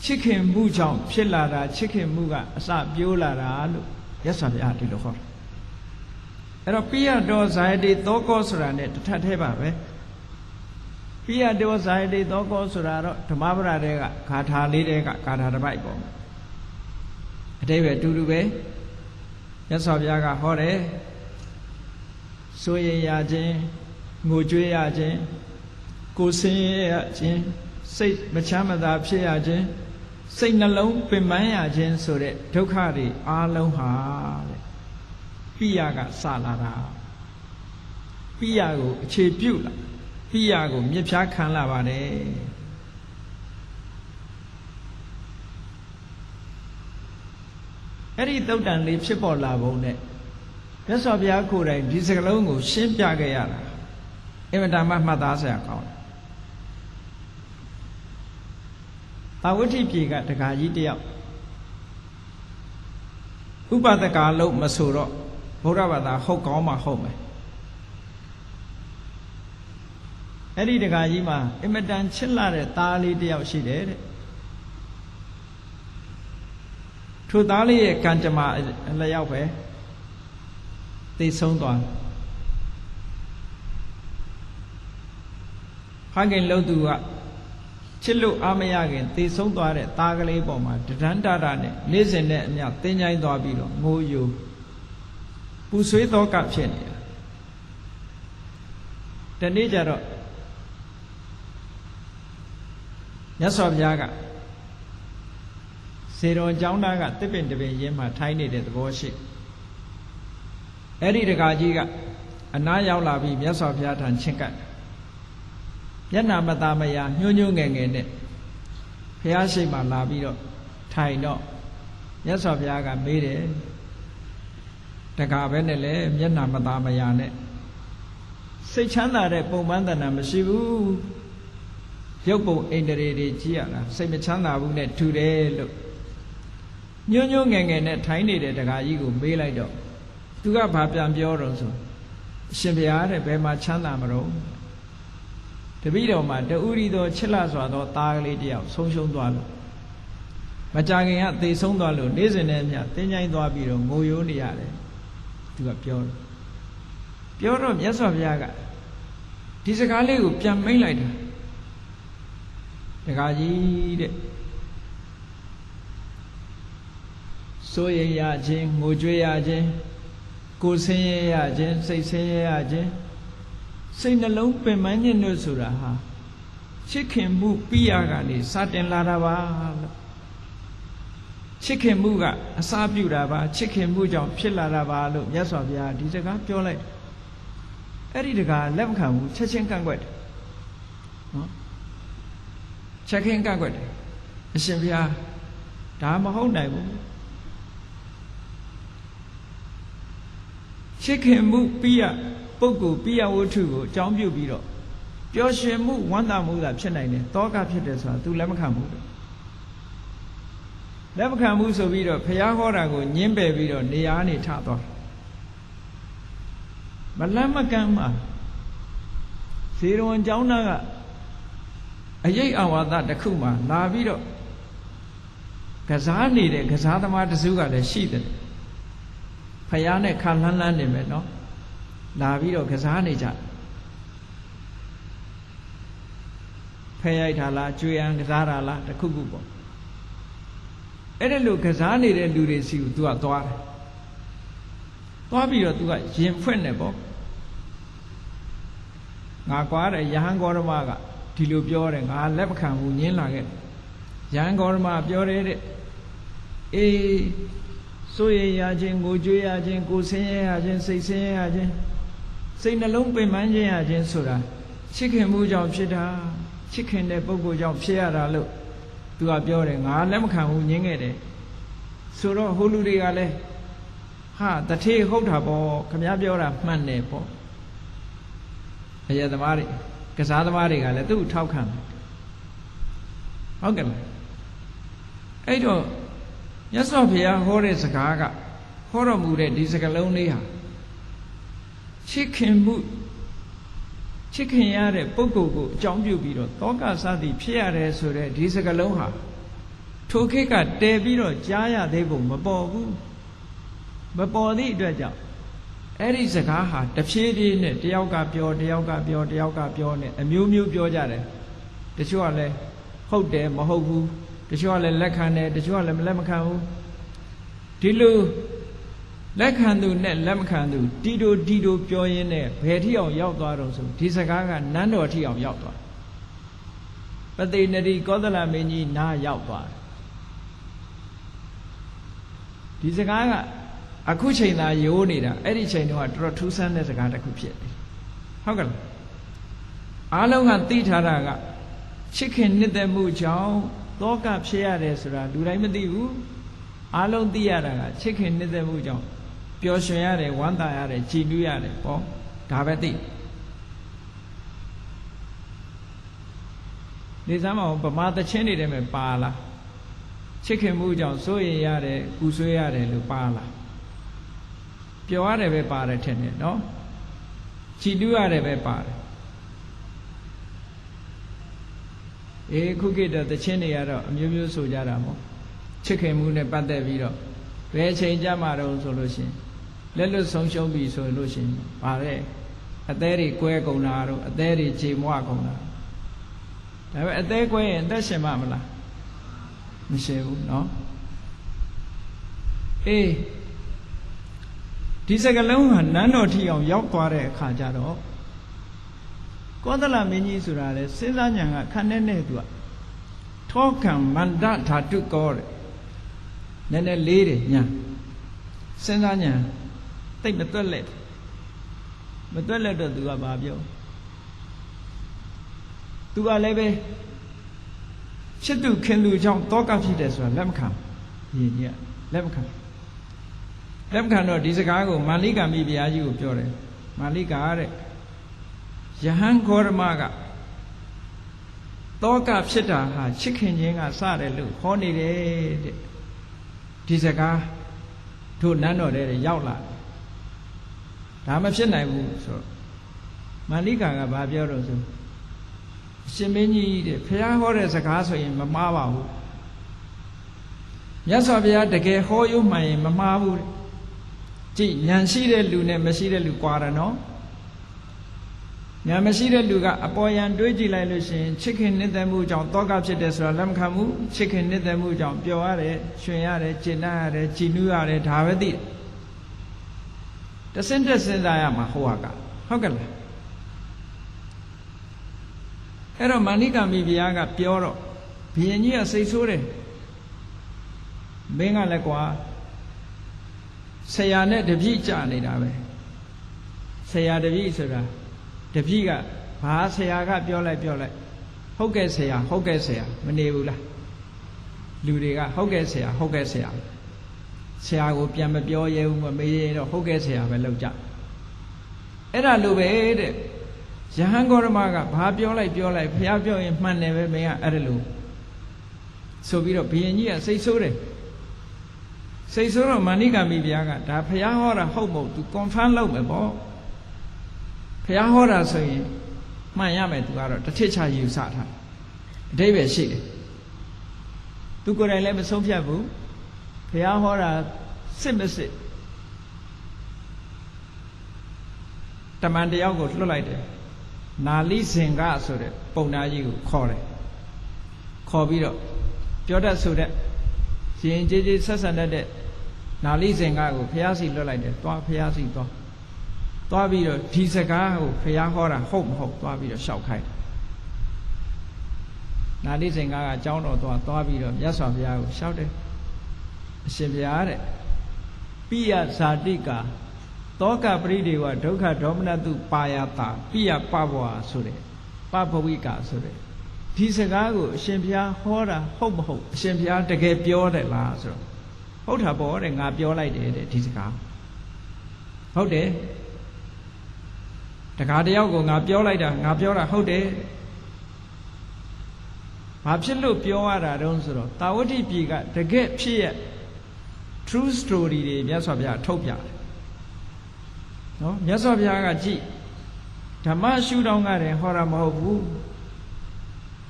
S1: ချစ်ခင်မှုကြောင့်ဖြစ်လာတာချစ်ခင်မှုကအစပြိုးလာတာလို့ရသော်ဗျာဒီလိုဟောအဲ့တော့ပိယတောဇာယတိသောကောဆိုတာ ਨੇ တစ်ထပ်သေးပါပဲပိယတောဇာယတိသောကောဆိုတာတော့ဓမ္မပဒတဲ့ကဂါထာလေးတဲ့ကဂါထာတစ်ပိုက်ပေါ့အတိပ္ပယ်တူတူပဲရသော်ဗျာကဟောတယ်စိုးရိမ်ရခြင်းငိုကြွေးရခြင်းကိုယ်ဆင်းရဲရခြင်းစိတ်မချမ်းမသာဖြစ်ရခြင်းစိတ်နှလုံးပင်ပန်းရခြင်းဆိုတဲ့ဒုက္ခတွေအားလုံးဟာတဲ့ပိယကစလာတာပိယကိုအခြေပြုလာပိယကိုမြစ်ဖြားခံလာပါတယ်အဲ့ဒီသုတ်တန်လေးဖြစ်ပေါ်လာပုံနဲ့မြတ်စွာဘုရားကိုယ်တိုင်ဒီစကားလုံးကိုရှင်းပြခဲ့ရတာအင်မတန်မှမှတ်သားစရာကောင်းတယ်သာဝတိပြေကတခါကြီးတယောက်ဥပဒကာလို့မဆိုတော့ဗုဒ္ဓဘာသာဟုတ်ကောင်းမှဟုတ်မယ်အဲ့ဒီတခါကြီးမှာအင်မတန်ချစ်လာတဲ့သားလေးတယောက်ရှိတယ်တဲ့ထိုသားလေးရဲ့ကံကြမ္မာအလျောက်ပဲသိဆုံးသွားဖခင်လှုပ်သူကချစ်လို့အားမရခင်သေဆုံးသွားတဲ့သားကလေးပေါ်မှာတဒန်းတရနဲ့နေ့စဉ်နဲ့အမျှသင်္ချိုင်းသွားပြီးတော့ငိုယိုပူဆွေးသောကဖြစ်နေတာတနေ့ကျတော့မြတ်စွာဘုရားကဇေတော်ကျောင်းသားကတစ်ပင်တစ်ပင်ရင်းမှာထိုင်းနေတဲ့သဘောရှိအဲ့ဒီတကာကြီးကအနားရောက်လာပြီးမြတ်စွာဘုရားထံချင့်ကပ်မျက်နှာမသာမယာညှိုးညှိုးငယ်ငယ်နဲ့ဘုရားရှိခိုးလာပြီးတော့ထိုင်တော့မြတ်စွာဘုရားကမေးတယ်တကာပဲနဲ့လေမျက်နှာမသာမယာနဲ့စိတ်ချမ်းသာတဲ့ပုံပန်းတဏ္ဍာမရှိဘူးရုပ်ပုံအိန္ဒြေတွေကြည့်ရတာစိတ်မချမ်းသာဘူးနဲ့ထူတယ်လို့ညှိုးညှိုးငယ်ငယ်နဲ့ထိုင်နေတဲ့တကာကြီးကိုမေးလိုက်တော့သူကဘာပြန်ပြောတော့ဆိုအရှင်ဘုရားတဲ့ဘယ်မှာချမ်းသာမလို့တပည့်တော်မှာတူရီသောချစ်လစွာသောသားကလေးတယောက်ဆုံးရှုံးသွားလို့မကြခင်ကသေဆုံးသွားလို့နေ့စဉ်နဲ့အမျှသင်္ချိုင်းသွားပြီးတော့ငိုယိုးနေရတယ်သူကပြောတော့မြတ်စွာဘုရားကဒီစကားလေးကိုပြန်မိတ်လိုက်တာတခါကြီးတဲ့စိုးရိမ်ရခြင်းငိုကြွေးရခြင်းကိုယ်ဆင်းရဲရခြင်းစိတ်ဆင်းရဲရခြင်းစိတ်နှလုံးပင်ပန်းခြင်းတို့ဆိုတာဟာချစ်ခင်မှုပိယကနေစတင်လာတာပါလို့ချစ်ခင်မှုကအစာပြုတာပါချစ်ခင်မှုကြောင့်ဖြစ်လာတာပါလို့မြတ်စွာဘုရားဒီစကားပြောလိုက်အဲ့ဒီတကားလက်မခံဘူးချက်ချင်းကန့်ကွက်တယ်နော်ချက်ချင်းကန့်ကွက်တယ်အရှင်ဘုရားဒါမဟုတ်နိုင်ဘူးချစ်ခင်မှုပိယပုဂ္ဂိုလ်ပိယဝတ္ထုကိုအကြောင်းပြုပြီးတော့ပျော်ရွှင်မှုဝမ်းသာမှုသာဖြစ်နိုင်တယ်တောကဖြစ်တယ်ဆိုတာ तू လက်မခံဘူးလ လက်မခံဘူးဆိုပြီးတော့ဘုရားဟောတာကိုညှင်းပယ်ပြီးတော့နေရာနေထသွားမလတ်မကမ်းမှာဇေရဝံကျောင်းသားကအရိပ်အဝါဒတစ်ခုမှာလာပြီးတော့ကစားနေတဲ့ကစားသမားတစုကလည်းရှိတယ်ဖယားနဲ့ခါလန်းလန်းနေမယ်နော်လာပြီးတော့ကစားနေကြဖဲရိုက်တာလားကျွေးရန်ကစားတာလားတစ်ခုခုပေါ့အဲ့ဒါလို့ကစားနေတဲ့လူတွေစီကို तू ကသွားတယ်သွားပြီးတော့ तू ကရင်ဖွင့်နေပေါ့ငါကွာတဲ့ယဟန်ဂေါရမကဒီလိုပြောတယ်ငါလက်မခံဘူးညင်းလာခဲ့ယဟန်ဂေါရမပြောတယ်တဲ့အေးစိုးရိမ်ရခြင်းကိုကြွေးရခြင်းကိုဆင်းရဲရခြင်းစိတ်ဆင်းရဲရခြင်းစိတ်နှလုံးပင်ပန်းခြင်းရခြင်းဆိုတာချစ်ခင်မှုကြောင့်ဖြစ်တာချစ်ခင်တဲ့ပုဂ္ဂိုလ်ကြောင့်ဖြစ်ရတာလို့သူကပြောတယ်ငါလက်မခံဘူးညင်းခဲ့တယ်ဆိုတော့ဟိုလူတွေကလည်းဟာတထေးဟုတ်တာပေါ့ခမည်းပြောတာမှန်တယ်ပေါ့အယက်သမားတွေကစားသမားတွေကလည်းသူ့ထောက်ခံတယ်ဟုတ်ကဲ့လားအဲ့တော့မြတ်စွာဘုရားဟောတဲ့စကားကဟောတော်မူတဲ့ဒီစကားလုံးလေးဟာချစ်ခင်မှုချစ်ခင်ရတဲ့ပုဂ္ဂိုလ်ကိုအကြောင်းပြုပြီးတော့တောကစသည်ဖြစ်ရတယ်ဆိုတဲ့ဒီစကားလုံးဟာထိုခေတ်ကတည်ပြီးတော့ကြားရသေးဖို့မပေါ်ဘူးမပေါ်သည့်အတွက်ကြောင့်အဲ့ဒီစကားဟာတဖြည်းဖြည်းနဲ့တယောက်ကပြောတယောက်ကပြောတယောက်ကပြောနဲ့အမျိုးမျိုးပြောကြတယ်တချို့ကလည်းဟုတ်တယ်မဟုတ်ဘူးတချို့ကလည်းလက်ခံတယ်တချို့ကလည်းလက်မခံဘူးဒီလိုလက်ခံသူနဲ့လက်မခံသူတီတိုပြောရင်းနဲ့ဘယ်ထိအောင်ရောက်သွားတော့ဆိုဒီစကားကနန်းတော်ထိအောင်ရောက်သွားပသိနရီကောသလမင်းကြီးနားရောက်သွားဒီစကားကအခုချိန်သာရိုးနေတာအဲ့ဒီချိန်တော့တော်တော်ထူးဆန်းတဲ့စကားတစ်ခုဖြစ်တယ်ဟုတ်ကဲ့လားအားလုံးကသိထားတာကချစ်ခင်နှစ်သက်မှုကြောင့်တောကဖြစ်ရတယ်ဆိုတာလူတိုင်းမသိဘူးအားလုံးသိရတာကချစ်ခင်နှစ်သက်မှုကြောင့်ပျော်ရွှင်ရတယ်ဝမ်းသာရတယ်ကြည်နူးရတယ်ပေါ့ဒါပဲသိနေစမ်းမအောင်ဗမာသချင်းတွေထဲမှာပါလားချစ်ခင်မှုကြောင့်စိုးရိမ်ရတယ်ပူဆွေးရတယ်လို့ပါလားပျော်ရတယ်ပဲပါတယ်ထင်တယ်နော်ကြည်နူးရတယ်ပဲပါတယ်ခုခေတ်တော့သချင်းတွေကတော့အမျိုးမျိုးဆိုကြတာမို့ချစ်ခင်မှုနဲ့ပတ်သက်ပြီးတော့ဘယ်ချိန်ကြမှာတော့ဆိုလို့ရှိရင်လက်လွတ်ဆုံးရှုံးပြီဆိုလို့ရှိရင်ပါတဲ့အသေးတွေကွဲကုန်တာတို့အသေးတွေခြေမွကုန်တာဒါပေမဲ့အသေးကွဲရင်အသက်ရှင်မှာမလားမရှင်ဘူးเนาะဒီစကလုံးဟာနန်းတော်ထီအောင်ရောက်သွားတဲ့အခါကျတော့ကောသလမင်းကြီးဆိုတာလေစဉ်းစားဉာဏ်ကခဏနဲ့သူကထောခံမန္တဓာတုကောတဲ့နည်းနည်းလေးတယ်ညာစဉ်းစားဉာဏ်တိတ်မတွက်လက်တော့သူကဘာပြောသူကလည်းပဲချစ်သူခင်သူကြောင့်တောကဖြစ်တယ်ဆိုတာလက်မခံရင်းကြီးလက်မခံတော့ဒီစကားကိုမာလိကာမိဘုရားကြီးကိုပြောတယ်မာလိကာတဲ့ယဟန်ဂေါရမကတောကဖြစ်တာဟာချစ်ခင်ခြင်းကစတယ်လို့ဟောနေတယ်တဲ့ဒီစကားတို့နန်းတော်ထဲရောက်လာဒါမဖြစ်နိုင်ဘူးဆိုတော့မာလိကာကဘာပြောတော့ဆိုရှင်မင်းကြီးတဲ့ဘုရားဟောတဲ့စကားဆိုရင်မမှားပါဘူးမြတ်စွာဘုရားတကယ်ဟောရုံမှန်ရင်မမှားဘူးကြည့်ဉာဏ်ရှိတဲ့လူနဲ့မရှိတဲ့လူကွာတယ်နော်ဉာဏ်မရှိတဲ့လူကအပေါ်ယံတွေးကြည့်လိုက်လို့ရှိရင်ချစ်ခင်နှစ်သက်မှုကြောင့်တောကဖြစ်တယ်ဆိုတာလက်မခံဘူးချစ်ခင်နှစ်သက်မှုကြောင့်ပျော်ရတယ်ရွှင်ရတယ်ကျဉ်းရတယ်ကြည်နူးရတယ်ဒါပဲသိတယ်တဆင့်တက်စဉ်းစားရမှာဟိုကဟုတ်ကဲ့လားအဲ့တော့မာဏိကမိဘုရားကပြောတော့ဘုရင်ကြီးကစိတ်ဆိုးတယ်မင်းကလည်းကွာဆရာနဲ့တပည့်ကြနေတာပဲဆရာတပည့်ဆိုတာတပည့်ကဘာဆရာကပြောလိုက်ဟုတ်ကဲ့ဆရာမနေဘူးလားလူတွေကဟုတ်ကဲ့ဆရာဆရာကိုပြန်မပြောရဲဘူးမမေးရတော့ဟုတ်ကဲ့ဆရာပဲလောက်ကြအဲ့ဒါလိုပဲတဲ့ယဟန်ဂေါရမကဘာပြောလိုက်ဘုရားပြောရင်မှန်တယ်ပဲမင်းကအဲ့ဒါလိုဆိုပြီးတော့ဘုရင်ကြီးကစိတ်ဆိုးတယ် စိတ်ဆိုးတော့မာနိကမိဘုရားကဒါဘုရားဟောတာဟုတ်မဟုတ် तू confirm လုပ်မယ်ပေါ့ဘုရားဟောတာဆိုရင်မှန်ရမယ် तू ကတော့တစ်ထစ်ချယူဆထားအဓိပ္ပာယ်ရှိတယ် तू ကိုယ်တိုင်လည်းမဆုံးဖြတ်ဘူးဘုရားဟောတာစစ်မစစ်တမန်တယောက်ကိုလွှတ်လိုက်တယ်နာလိဇင်ကဆိုတဲ့ပုံနာကြီးကိုခေါ်တယ်ခေါ်ပြီးတော့ပြောတတ်ဆိုတဲ့ရင်ကျေးကျေးဆက်ဆံတတ်တဲ့နာလိဇင်ကကိုဘုရားစီလွှတ်လိုက်တယ်သွားဘုရားစီသွားပြီးတော့ဒီစကားကိုဘုရားဟောတာဟုတ်မဟုတ်သွားပြီးတော့ရှောက်ခိုင်းတယ်နာလိဇင်ကအကြောင်းတော်သွားပြီးတော့မြတ်စွာဘုရားကိုရှောက်တယ်အရှင်ဘုရားတဲ့ပိယဇာတိကာတောကပရိဒေဝဒုက္ခဒေါမနတုပါယတာပိယပဘဝဆိုတဲ့ပဘဝိကာဆိုတဲ့ဒီစကားကိုအရှင်ဘုရားဟောတာဟုတ်မဟုတ်အရှင်ဘုရားတကယ်ပြောတယ်လားဆိုတော့ဟုတ်တာပေါ့တဲ့ငါပြောလိုက်တယ်တဲ့ဒီစကားဟုတ်တယ်တခါတယောက်ကိုငါပြောလိုက်တာငါပြောတာဟုတ်တယ်ဘာဖြစ်လို့ပြောရတာတုံးဆိုတော့တာဝတိပြည်ကတကယ်ဖြစ်ရ true story တွေမြတ်စွာဘုရားထုတ်ပြတယ်နော်မြတ်စွာဘုရားကကြည့်ဓမ္မရှုထောင့်ကတည်းဟောတာမဟုတ်ဘူး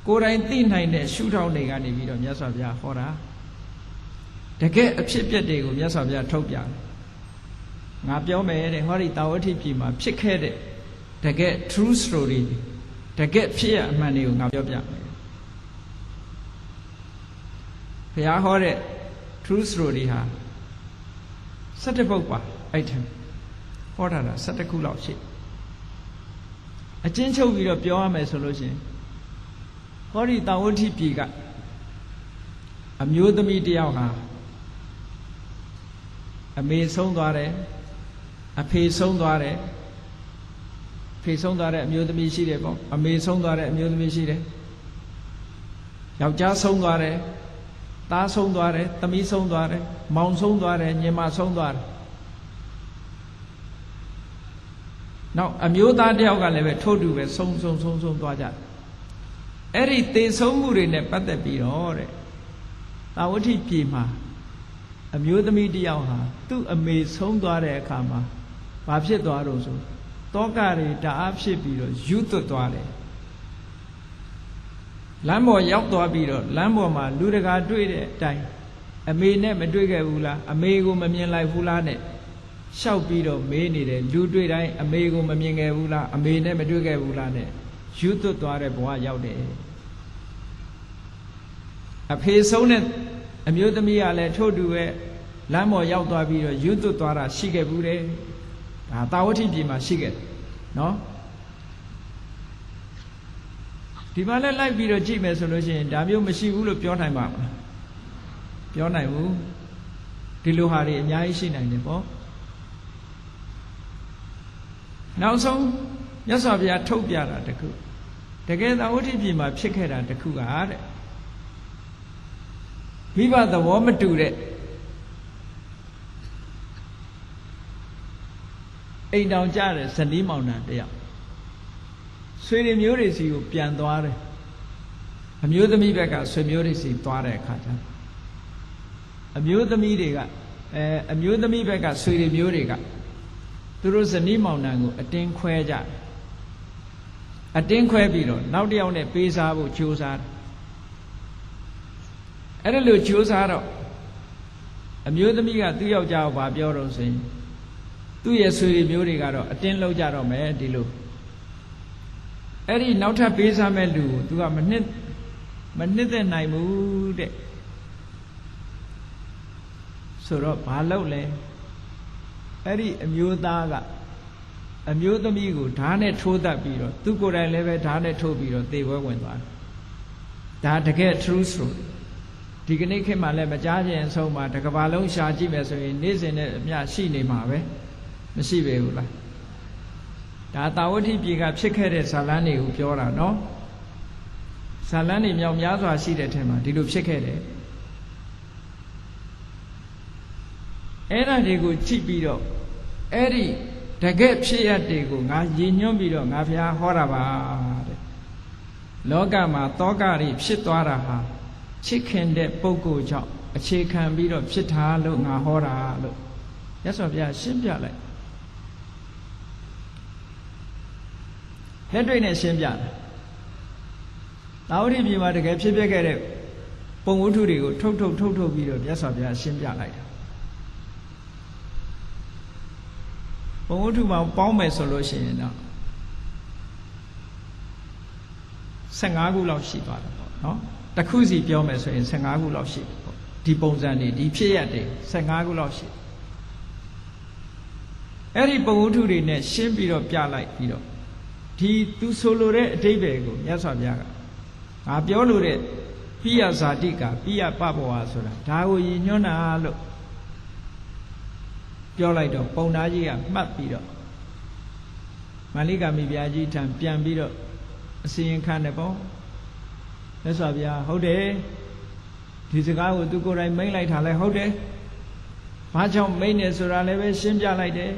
S1: ကိုယ်တိုင်သိနိုင်တဲ့ရှုထောင့်တွေကနေပြီးတော့မြတ်စွာဘုရားဟောတာတကယ်အဖြစ်အပျက်တွေကိုမြတ်စွာဘုရားထုတ်ပြတယ်ငါပြောမယ်တဲ့ဟောဒီတာဝတိပြည်မှာဖြစ်ခဲ့တဲ့တကယ် true story တကယ်ဖြစ်ရအမှန်တွေကိုငါပြောပြမယ်ဘုရားဟောတဲ့ true story ဟာ17ပုဒ်ပါအဲ့ထက်ဟောတာ17ခုလောက်ရှိအချင်းချုပ်ပြီးတော့ပြောရမယ်ဆိုလို့ရှိရင်ဟောဒီတာဝတိပြည်ကအမျိုးသမီးတယောက်ဟာအမေဆုံးသွားတယ်အဖေဆုံးသွားတယ်ဖေဆုံးသွားတဲ့အမျိုးသမီးရှိတယ်ပေါ့အမေဆုံးသွားတဲ့အမျိုးသမီးရှိတယ်ယောက်ျားဆုံးသွားတယ်သားဆုံးသွားတယ်သမီးဆုံးသွားတယ်မောင်ဆုံးသွားတယ်ညီမဆုံးသွားတယ်နောက်အမျိုးသားတယောက်ကလည်းပဲထို့တူပဲဆုံးသွားကြတယ်အဲ့ဒီသေဆုံးမှုတွေနဲ့ပတ်သက်ပြီးတော့တဲ့တာဝတိပြည်မှာအမျိုးသမီးတယောက်ဟာသူ့အမေဆုံးသွားတဲ့အခါမှာဘာဖြစ်သွားတော့ဆိုတောကတွေတအားဖြစ်ပြီးတော့ယူသွတ်သွားတယ်လမ်းပေါ်ရောက်သွားပြီးတော့လမ်းပေါ်မှာလူတကာတွေ့တဲ့အတိုင်းအမေနဲ့မတွေ့ခဲ့ဘူးလားအမေကိုမမြင်လိုက်ဘူးလားနဲ့ရှောက်ပြီးတော့မေးနေတယ်လူတွေ့တိုင်းအမေကိုမမြင်ခဲ့ဘူးလားအမေနဲ့မတွေ့ခဲ့ဘူးလားနဲ့ယူသွတ်သွားတဲ့ဘဝရောက်တယ်အဖေဆုံးတဲ့အမျိုးသမီးကလည်းထို့တူပဲလမ်းပေါ်ရောက်သွားပြီးတော့ယူသွတ်သွားတာရှိခဲ့ဘူးတဲ့ဒါတာဝတိပြည်မှာရှိခဲ့တယ်နော်ဒီမှာလည်းလိုက်ပြီးတော့ကြည့်မယ်ဆိုလို့ရှိရင်ဒါမျိုးမရှိဘူးလို့ပြောနိုင်ပါမလားပြောနိုင်ဘူးဒီလိုဟာတွေအများကြီးရှိနိုင်တယ်ပေါ့နောက်ဆုံးမြတ်စွာဘုရားထုတ်ပြတာတခုတကယ်သာဝတိပြည်မှာဖြစ်ခဲ့တာတခုကတဲ့မိဘသဘောမတူတဲ့အိမ်တောင်ကြတဲ့ဇနီးမောင်နှံတယောက်ဆွေတွေမျိုးတွေစီကိုပြန်သွားတယ်အမျိုးသမီးဘက်ကဆွေမျိုးတွေစီသွားတဲ့အခါကျအမျိုးသမီးဘက်ကဆွေတွေမျိုးတွေကသူတို့ဇနီးမောင်နှံကိုအတင်းခွဲကြတယ်အတင်းခွဲပြီးတော့နောက်တစ်ယောက်နဲ့ပေးစားဖို့ကြိုးစားတယ်အဲ့ဒါလို့ကြိုးစားတော့အမျိုးသမီးကသူ့ယောက်ျားကိုဗာပြောတော့ဆိုရင်သူ့ရဲ့ဆွေတွေမျိုးတွေကတော့အတင်းလောက်ကြတော့မယ်ဒီလိုအဲ့ဒီနောက်ထပ်ပေးစားမဲ့လူကိုသူကမနှစ်သက်နိုင်ဘူးတဲ့ဆိုတော့ဘာလုပ်လဲအဲ့ဒီအမျိုးသားကအမျိုးသမီးကိုဓာတ်နဲ့ထိုးတတ်ပြီးတော့သူကိုယ်တိုင်လည်းပဲဓာတ်နဲ့ထိုးပြီးတော့သေပွဲဝင်သွားတယ်ဒါတကယ် true story ဒီကနေ့ခေတ်မှာလည်းမကြားခြင်းအဆုံးမှာတစ်ကမ္ဘာလုံးရှာကြည့်မယ်ဆိုရင်နေ့စဉ်နဲ့အမျှရှိနေမှာပဲမရှိပေဘူးလားဒါတာဝတိပြည်ကဖြစ်ခဲ့တဲ့ဇာလန်းတွေကိုပြောတာနော်ဇာလန်းတွေမြောက်များစွာရှိတဲ့ထဲမှာဒီလိုဖြစ်ခဲ့တယ်အဲ့ဒါတွေကိုကြည့်ပြီးတော့အဲ့ဒီတကယ်ဖြစ်ရတဲ့ကိုငါရည်ညွှန်းပြီးတော့ငါဘုရားဟောတာပါတဲ့လောကမှာတောကတွေဖြစ်သွားတာဟာချစ်ခင်တဲ့ပုဂ္ဂိုလ်ကြောင့် အခြေခံပြီးတော့ဖြစ်တာလို့ငါဟောတာလို့မြတ်စွာဘုရားရှင်းပြလိုက်လက်တွေ့နဲ့ရှင်းပြတာသာဝတိပြည်မှာတကယ်ဖြစ်ပျက်ခဲ့တဲ့ပုံဝတ္ထုတွေကိုထုတ်ပြီးတော့မြတ်စွာဘုရားရှင်းပြလိုက်တာပုံဝတ္ထုမှာပေါင်းမယ်ဆိုလို့ရှိရင်တော့15ခုလောက်ရှိသွားတယ်ပေါ့နော်တစ်ခုစီပြောမယ်ဆိုရင်15ခုလောက်ရှိတယ်ပေါ့ဒီပုံစံတွေဒီဖြစ်ရပ်တွေ15ခုလောက်ရှိအဲ့ဒီပုံဝတ္ထုတွေနဲ့ရှင်းပြီးတော့ပြလိုက်ပြီးတော့ဒီသူဆိုလိုတဲ့အဓိပ္ပာယ်ကိုမြတ်စွာဘုရားကငါပြောလို့တဲ့ပိယဇာတိကပိယပဘောဟာဆိုတာဒါကိုရည်ညွှန်းတာလို့ပြောလိုက်တော့ပုံသားကြီးကမှတ်ပြီးတော့မာလိကမိဖုရားကြီးထံပြန်ပြီးတော့အစီရင်ခံတယ်ပေါ့မြတ်စွာဘုရားဟုတ်တယ်ဒီစကားကိုသူကိုယ်တိုင်မိန့်လိုက်တာလဲဟုတ်တယ်ဘာကြောင့်မိန့်နေဆိုတာလည်းပဲရှင်းပြလိုက်တယ်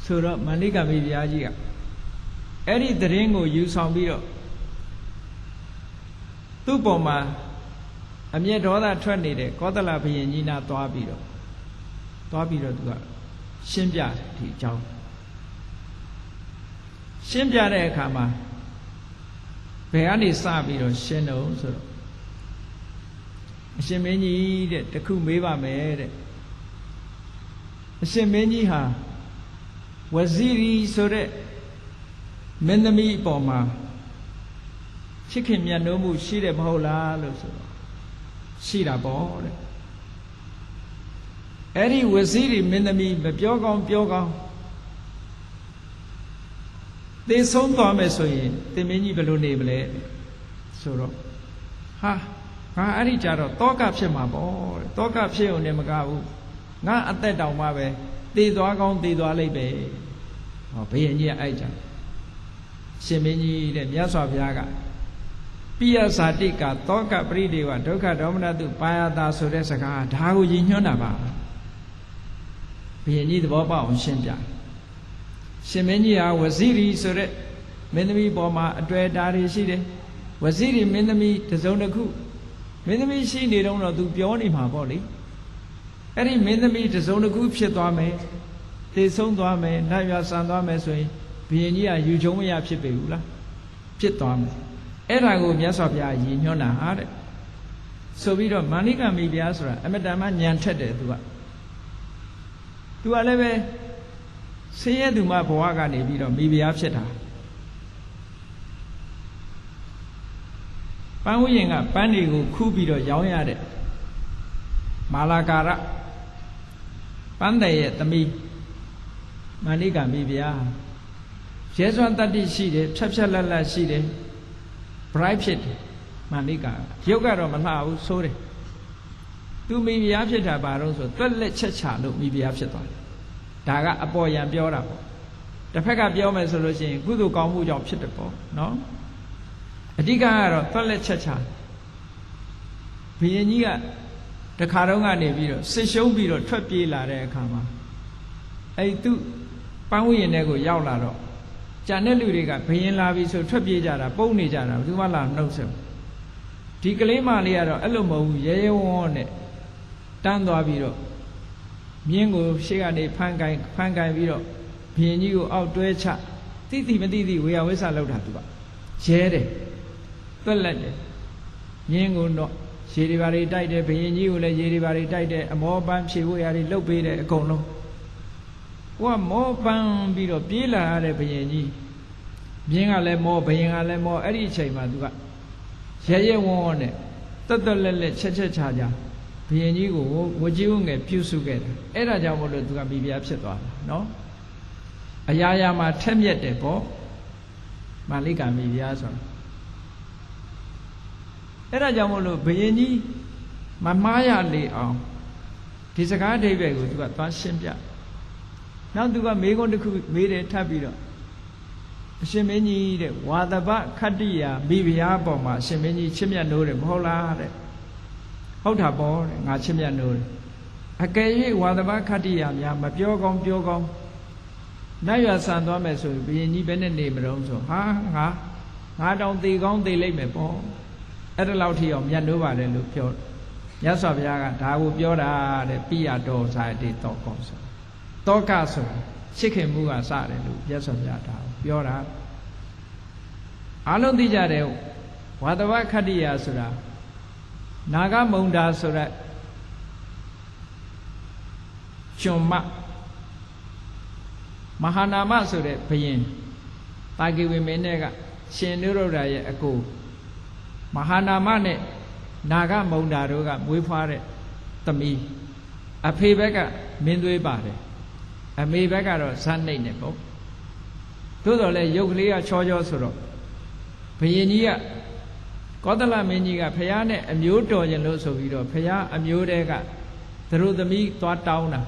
S1: ဆိုတော့မာလိကမိဖုရားကြီးကအဲ့ဒီသတင်းကိုယူဆောင်ပြီးတော့သူ့ပေါ်မှာအမျက်ဒေါသထွက်နေတဲ့ကောသလဘုရင်ကြီးနာသွားပြီးတော့သူကရှင်းပြတယ်ဒီအကြောင်းရှင်းပြတဲ့အခါမှာဘယ်ကနေစပြီးတော့ရှင်းတော့ဆိုတော့အရှင်မင်းကြီးတဲ့တခုမေးပါမယ်တဲ့အရှင်မင်းကြီးဟာဝဇီရီဆိုတဲ့မင်းသမီးအပေါ်မှာချစ်ခင်မြတ်နိုးမှုရှိတယ်မဟုတ်လားလို့ဆိုတော့ရှိတာပေါ့တဲ့အဲ့ဒီဝဇီရီမင်းသမီးမပြောကောင်းပြောကောင်းသေဆုံးသွားမယ်ဆိုရင်တင်မင်းကြီးဘယ်လိုနေမလဲဆိုတော့ဟာငါအဲ့ဒီကြတော့တောကဖြစ်မှာပေါ့တဲ့တောကဖြစ်ုံနဲ့မကဘူးငါအသက်တောင်မှပဲသေသွားကောင်းသေသွားလိမ့်ပဲဟောဘုရင်ကြီးကအဲ့ကြရှင်မင်းကြီးတဲ့မြတ်စွာဘုရားကပိယဇာတိကတောကပရိဒေဝဒုက္ခဒေါမနတုပါယတာဆိုတဲ့စကားဒါကိုရည်ညွှန်းတာပါဘုရင်ကြီးသဘောပေါက်အောင်ရှင်းပြရှင်မင်းကြီးဟာဝဇီရီဆိုတဲ့မင်းသမီးပေါ်မှာအတွေ့အတာတွေရှိတယ်ဝဇီရီမင်းသမီးတစ်စုံတစ်ခုမင်းသမီးရှိနေတော့သူပြောနေမှာပေါ့လေအဲ့ဒီမင်းသမီးတစ်စုံတစ်ခုဖြစ်သွားမယ်သေဆုံးသွားမယ်နတ်ရွာဆန်သွားမယ်ဆိုရင်ဘုရင်ကြီးကယူချုံမရဖြစ်ပေဘူးလားဖြစ်သွားမယ်အဲ့ဒါကိုမြတ်စွာဘုရားရည်ညွှန်းတာဟာတဲ့ဆိုပြီးတော့မာဏိကမိဖုရားဆိုတာအမတန်မှညံထက်တယ်သူကလည်းပဲဆင်းရဲသူမှဘဝကနေပြီးတော့မိဖုရားဖြစ်တာပန်းဝိရင်ကပန်းတွေကိုခူးပြီးတော့ရောင်းရတဲ့မာလာကာရပန်းတဲ့ရဲ့သမီးမာဏိကမိဖုရားရဲစွမ်းတတ္တိရှိတယ်ဖြတ်ဖြတ်လက်လက်ရှိတယ် bright ဖြစ်တယ်မာဏိကရုပ်ကတော့မလှဘူးဆိုးတယ်သူမိဖုရားဖြစ်တာဘာလို့ဆိုတွက်လက်ချက်ချလို့မိဖုရားဖြစ်သွားတယ်ဒါကအပေါ်ယံပြောတာပေါ့တစ်ဖက်ကပြောမယ်ဆိုလို့ရှိရင်ကုသိုလ်ကောင်းမှုကြောင့်ဖြစ်တယ်ပေါ့နော်အဓိကကတော့တွက်လက်ချက်ချဘုရင်ကြီးကတခါတော့ကနေပြီးတော့စစ်ရှုံးပြီးတော့ထွက်ပြေးလာတဲ့အခါမှာအဲ့သူပန်းဝရင်တွေကိုရောက်လာတော့ကြံတဲ့လူတွေကဘယင်လာပြီဆိုထွက်ပြေးကြတာပုံနေကြတာဘယ်သူမှလာနှုတ်ဆက်ဒီကလေးမလေးကတော့အဲ့လိုမဟုတ်ဘူးရဲရဲဝံ့နဲ့တန်းသွားပြီးတော့မြင်းကိုရှေ့ကနေဖမ်းကိုင်ပြီးတော့ဘယင်ကြီးကိုအောက်တွဲချတိမတိဝေယဝိဆလောက်တာသူကရဲတယ်တွက်လက်တယ်မြင်းကိုတော့ရေတွေဘာတွေတိုက်တယ်ဘယင်ကြီးကိုလည်းရေတွေဘာတွေတိုက်တယ်အမောပန်းဖြေဖို့ရာတွေလှုပ်ပေးတယ်အကုန်လုံးကိုကမောပန်းပြီးတော့ပြေးလာရတဲ့ဘယင်ကြီးမြင်းကလည်းမောဘယင်ကလည်းမောအဲ့ဒီအချိန်မှာသူကရဲရဲဝံ့နဲ့တွက်လက်ချက်ချာဘုရင်ကြီးကိုဝကြီးဝငယ်ပြုစုခဲ့တယ်အဲ့ဒါကြောင့်မို့လို့သူကမိဖုရားဖြစ်သွားတာနော်အရာရာမှာထက်မြက်တယ်ပေါ့မာလိကမိဖုရားဆိုတာအဲ့ဒါကြောင့်မို့လို့ဘုရင်ကြီးမမှားရလေအောင်ဒီစကားအဓိပ္ပာယ်ကိုသူကသွားရှင်းပြနောက်သူကမေးခွန်းတစ်ခုမေးတယ်ထပ်ပြီးတော့အရှင်မင်းကြီးတဲ့ဝါသပခတ္တိယာမိဖုရားပေါ်မှာအရှင်မင်းကြီးချစ်မြတ်နိုးတယ်မဟုတ်လားတဲ့ဟုတ်တာပေါ့တဲ့ငါချစ်မြတ်နိုးတယ်အကယ်၍ဝါသပခတ္တိယာများမပြောကောင်းနတ်ရွာဆန်သွားမယ်ဆိုရင်ဘုရင်ကြီးဘယ်နဲ့နေမလို့ဆိုဟာငါတောင်သေကောင်းသေလိမ့်မယ်ပေါ့အဲ့ဒါလောက်ထိအောင်မြတ်နိုးပါတယ်လို့ပြော မြတ်စွာဘုရားကဒါကိုပြောတာတဲ့ပိယတောဇာတိတောကောဆိုတောကဆိုတာချစ်ခင်မှုကစတယ်လို့မြတ်စွာဘုရားဒါကိုပြောတာအားလုံးသိကြတယ်ဝါတဝခတ္တိယဆိုတာနာဂမုန္ဒာဆိုတဲ့ကျွန်မမဟာနာမဆိုတဲ့ဘုရင်တာဂိဝေမင်းနဲ့ကရှင်နုရုဒ္ဓရဲ့အကိုမဟာနာမနဲ့နာဂမုန္ဒာတို့ကမွေးဖွားတဲ့သမီးအဖေဘက်ကမင်းသွေးပါတယ်အမေဘက်ကတော့ဇတ်နှိပ်နေပေါ့သို့တော်လည်းရုပ်ကလေးကချောချောဆိုတော့ဘုရင်ကြီးကကောသလမင်းကြီးကဖះနဲ့အမျိုးတော်ရင်လို့ဆိုပြီးတော့ဖះအမျိုးတဲကသူတို့သမီးသွားတောင်းတာ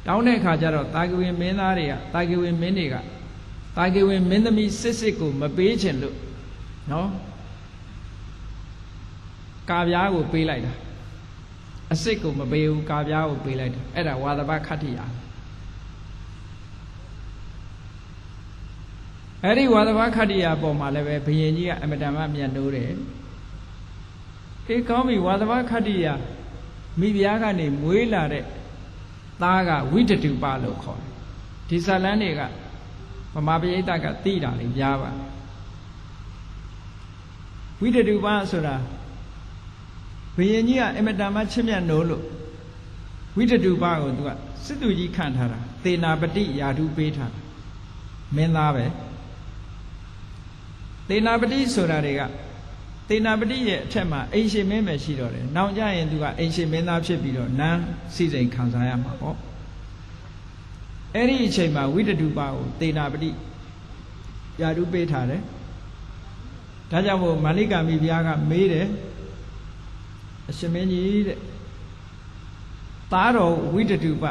S1: တောင်းတဲ့အခါကျတော့တာဂိဝေမင်းသားတွေကတာဂိဝေမင်းတွေကတာဂိဝေမင်းသမီးစစ်စစ်ကိုမပေးချင်လို့နော်ကာပြားကိုပေးလိုက်တာအစ်စ်ကိုမပေးဘူးကာပြားကိုပေးလိုက်တာအဲ့ဒါဝါသဘခတ္တိယအဲ့ဒီဝါသဘခတ္တိယပေါ်မှာလည်းပဲဘုရင်ကြီးကအမတန်မှမြတ်နိုးတယ်အေးကောင်းပြီဝါသဘခတ္တိယမိဖုရားကနေမွေးလာတဲ့သားကဝိတတုပလို့ခေါ်တယ်ဒီဇာလန်းတွေကဗမာပရိသတ်ကသိတာလေကြားပါဝိတတုပဆိုတာဘုရင်ကြီးကအမတန်မှချစ်မြတ်နိုးလို့ဝိတတုပကိုသူကစစ်သူကြီးခန့်ထားတာသေနာပတိယာဓုပေးထားတာမင်းသားပဲသေနာပတိဆိုတာတွေကသေနာပတိရဲ့အထက်မှာအိမ်ရှင်မင်းပဲရှိတော့တယ်။နောက်ကြရင်သူကအိမ်ရှင်မင်းသားဖြစ်ပြီးတော့နန်းစည်းစိမ်ခံစားရမှာပေါ့။အဲ့ဒီအချိန်မှာဝိတတုပကိုသေနာပတိယာဓုပေးထားတယ်။ဒါကြောင့်မို့မာလိကာမိဘုရားကမေးတယ်အရှင်မင်းကြီးတဲ့သားတော်ဝိတတုပ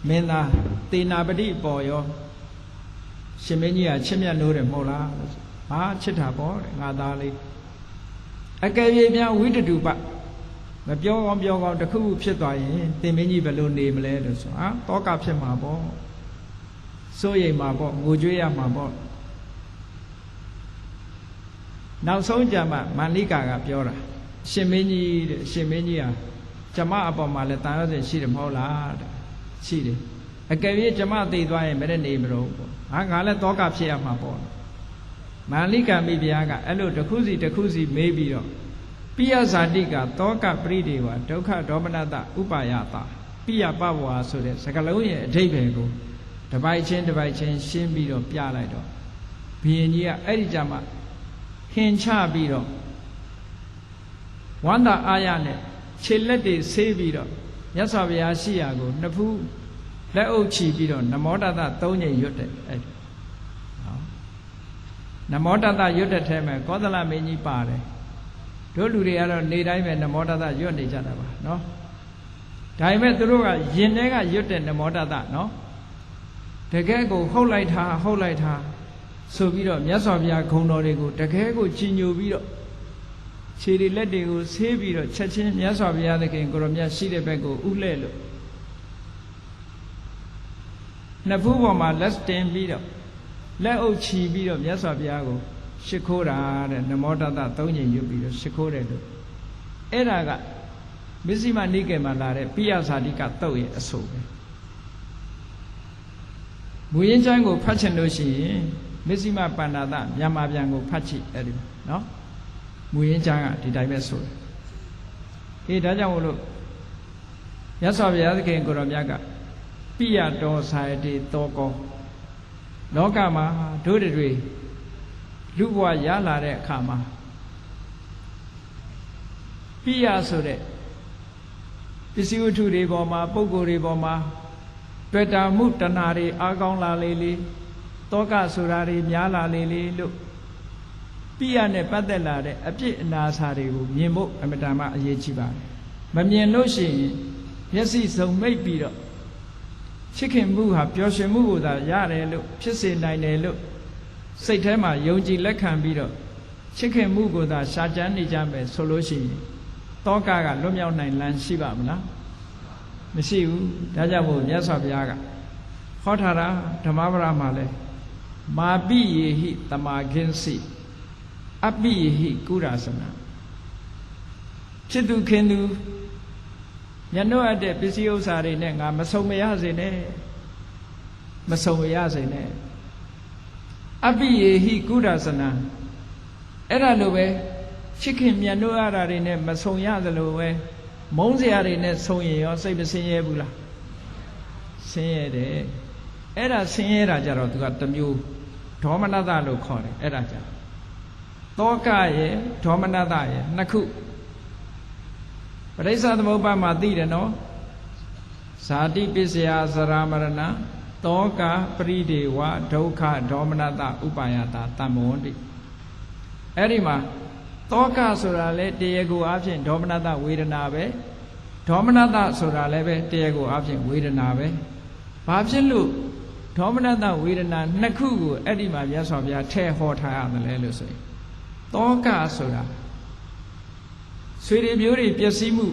S1: မင်းသားသေနာပတိပေါ်ရောရှင်မင်းကြီးကချစ်မြတ်နိုးတယ်မဟုတ်လားဟာချစ်တာပေါ့တဲ့ငါသားလေးအကယ်၍များဝိတတုပမပြောကောင်းပြောကောင်းတစ်ခုခုဖြစ်သွားရင်သင်မင်းကြီးဘယ်လိုနေမလဲလို့ဆိုတောကဖြစ်မှာပေါ့စိုးရိမ်မှာပေါ့ငိုကြွေးရမှာပေါ့နောက်ဆုံးကြမှာမန္လိကာကပြောတာရှင်မင်းကြီးတဲ့ရှင်မင်းကြီးဟာကျမအပေါ်မှာလည်းတာရစဉ်ရှိတယ်မဟုတ်လားတဲ့ရှိတယ်အကယ်၍ကျမသိသွားရင်မနဲ့နေမလို့ပေါ့ငါလည်းတောကဖြစ်ရမှာပေါ့မန္လိကာမိဘုရားကအဲ့လိုတစ်ခုစီမေးပြီးတော့ပိယဇာတိကတောကပရိဒေဝဒုက္ခဒေါမနတဥပါယတာပိယပဝါဆိုတဲ့စကားလုံးရဲ့အဓိပ္ပာယ်ကိုတစ်ပိုက်ချင်းရှင်းပြီးတော့ပြလိုက်တော့ဘုရင်ကြီးကအဲ့ဒီကြမှာဟင်ချပြီးတော့ဝန္တာအာရနဲ့ခြေလက်တွေဆေးပြီးတော့မြတ်စွာဘုရားရှိရာကိုနှစ်ဖူးလက်အုပ်ချီပြီးတော့နမောတတ၃ညရွတ်တယ်အဲ့နမောတတရွတ်တဲ့ထဲမှာကောသလမင်းကြီးပါတယ်တို့လူတွေကတော့နေတိုင်းပဲနမောတတရွတ်နေကြတာပါနော်ဒါပေမဲ့သူတို့ကရင်ထဲကရွတ်တဲ့နမောတတနော်တကယ်ကိုဟုတ်လိုက်တာဆိုပြီးတော့မြတ်စွာဘုရားဂုဏ်တော်တွေကိုတကယ်ကိုကြီးညိုပြီးတော့ခြေတွေလက်တွေကိုဆေးပြီးတော့ချက်ချင်းမြတ်စွာဘုရားသခင်ကိုရောမြတ်ရှိတဲ့ဘက်ကိုဥလှဲ့လို့နှစ်ဖူးပေါ်မှာလက်တင်ပြီးတော့လက်အုပ်ချီပြီးတော့မြတ်စွာဘုရားကိုရှ िख ိုးတာတဲ့နမောတတ၃ညရွတ်ပြီးတော့ရှ िख ိုးတယ်လို့အဲ့ဒါကမစ္စည်းမနိကေမှာလာတဲ့ပိယဇာတိကတုတ်ရဲ့အဆိုပဲမူရင်းကျမ်းကိုဖတ်ချင်လို့ရှိရင်မစ္စည်းမပန္နာတမြန်မာပြန်ကိုဖတ်ကြည့်အဲ့ဒီနော်မူရင်းကျမ်းကဒီတိုင်းပဲဆိုတယ်အေးဒါကြောင့်မို့လို့မြတ်စွာဘုရားသခင်ကိုရောမြတ်ကပိယတောဇာတိတောကောလောကမှာတို့တွေလူဘဝရလာတဲ့အခါမှာပိယဆိုတဲ့ပစ္စည်းဝတ္ထုတွေပေါ်မှာပုဂ္ဂိုလ်တွေပေါ်မှာတွေ့တာမှုတဏှာတွေအားကောင်းလာလေတောကဆိုတာတွေများလာလေလို့ပိယနဲ့ပတ်သက်လာတဲ့အပြစ်အနာစာတွေကိုမြင်ဖို့အမတန်မှအရေးကြီးပါတယ်မမြင်လို့ရှိရင်မျက်စိစုံမိတ်ပြီးတော့ချစ်ခင်မှုဟာပျော်ရွှင်မှုကိုသာရတယ်လို့ဖြစ်စေနိုင်တယ်လို့စိတ်ထဲမှာယုံကြည်လက်ခံပြီးတော့ချစ်ခင်မှုကိုသာရှားကြမ်းနေကြမယ်ဆိုလို့ရှိရင်တောကလွတ်မြောက်နိုင်လမ်းရှိပါမလားမရှိဘူးဒါကြောင့်မို့မြတ်စွာဘုရားကဟောထားတာဓမ္မပဒမှာလဲမာပိယေဟိတမာခင်းစီအပိယေဟိကုရသနာ ဖြစ်သူခင်သူညနှုတ်အပ်တဲ့ပစ္စည်းဥစ္စာတွေနဲ့ငါမဆုံမရစေနဲ့မဆုံမရစေနဲ့အပိယေဟိကုဒသနံအဲ့ဒါလိုပဲချစ်ခင်မြတ်နိုးရတာတွေနဲ့မဆုံရသလိုပဲမုန်းစရာတွေနဲ့ဆုံရင်ရောစိတ်မဆင်းရဲဘူးလားဆင်းရဲတယ်အဲ့ဒါဆင်းရဲတာကြတော့သူကတစ်မျိုးဒေါမနတလို့ခေါ်တယ်အဲ့ဒါကြတောကရဲ့ဒေါမနတရဲ့နှစ်ခုပရိစ္ဆသမုပ္ပါမှာသိတယ်နော်ဇာတိပစ္စယဇရာမရဏတောကပရိဒေဝဒုက္ခဒေါမနတဥပါယတာတမ္မောတိအဲ့ဒီမှာတောကဆိုတာလေတရားကိုအဖြစ်ဒေါမနတဝေဒနာပဲဒေါမနတဆိုတာလည်းပဲတရားကိုအဖြစ်ဝေဒနာပဲဘာဖြစ်လို့ဒေါမနတဝေဒနာနှစ်ခုကိုအဲ့ဒီမှာမြတ်စွာဘုရားထည့်ဟောထားရတယ်လဲလို့ဆိုရင်တောကဆိုတာဆွေတွေမျိုးတွေပျက်စီးမှု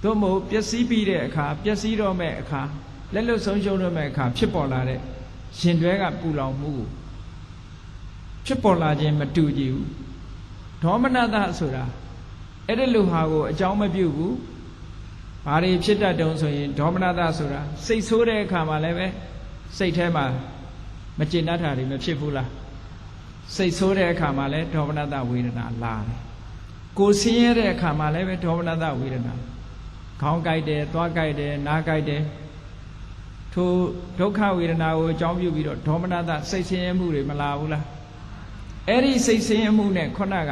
S1: သို့မဟုတ်ပျက်စီးပြီးတဲ့အခါပျက်စီးတော့မဲ့အခါလက်လွတ်ဆုံးရှုံးတော့မဲ့အခါဖြစ်ပေါ်လာတဲ့ရှင်တွဲကပူလောင်မှုကိုဖြစ်ပေါ်လာခြင်းမတူကြဘူးဒေါမနတဆိုတာအဲ့ဒီလိုဟာကိုအကြောင်းမပြုဘူးဘာတွေဖြစ်တတ်တုံဆိုရင်ဒေါမနတဆိုတာစိတ်ဆိုးတဲ့အခါမှာလည်းပဲစိတ်ထဲမှာမကျေနပ်တာတွေမဖြစ်ဘူးလားစိတ်ဆိုးတဲ့အခါမှာလည်းဒေါမနတဝေဒနာလာတယ်ကိုယ်ဆင်းရဲတဲ့အခါမှာလည်းပဲဒေါမနတဝေဒနာခေါင်းကိုက်တယ်သွားကိုက်တယ်နားကိုက်တယ်ထိုဒုက္ခဝေဒနာကိုအကြောင်းပြုပြီးတော့ဒေါမနတစိတ်ဆင်းရဲမှုတွေမလာဘူးလားအဲ့ဒီစိတ်ဆင်းရဲမှုနဲ့ခုနက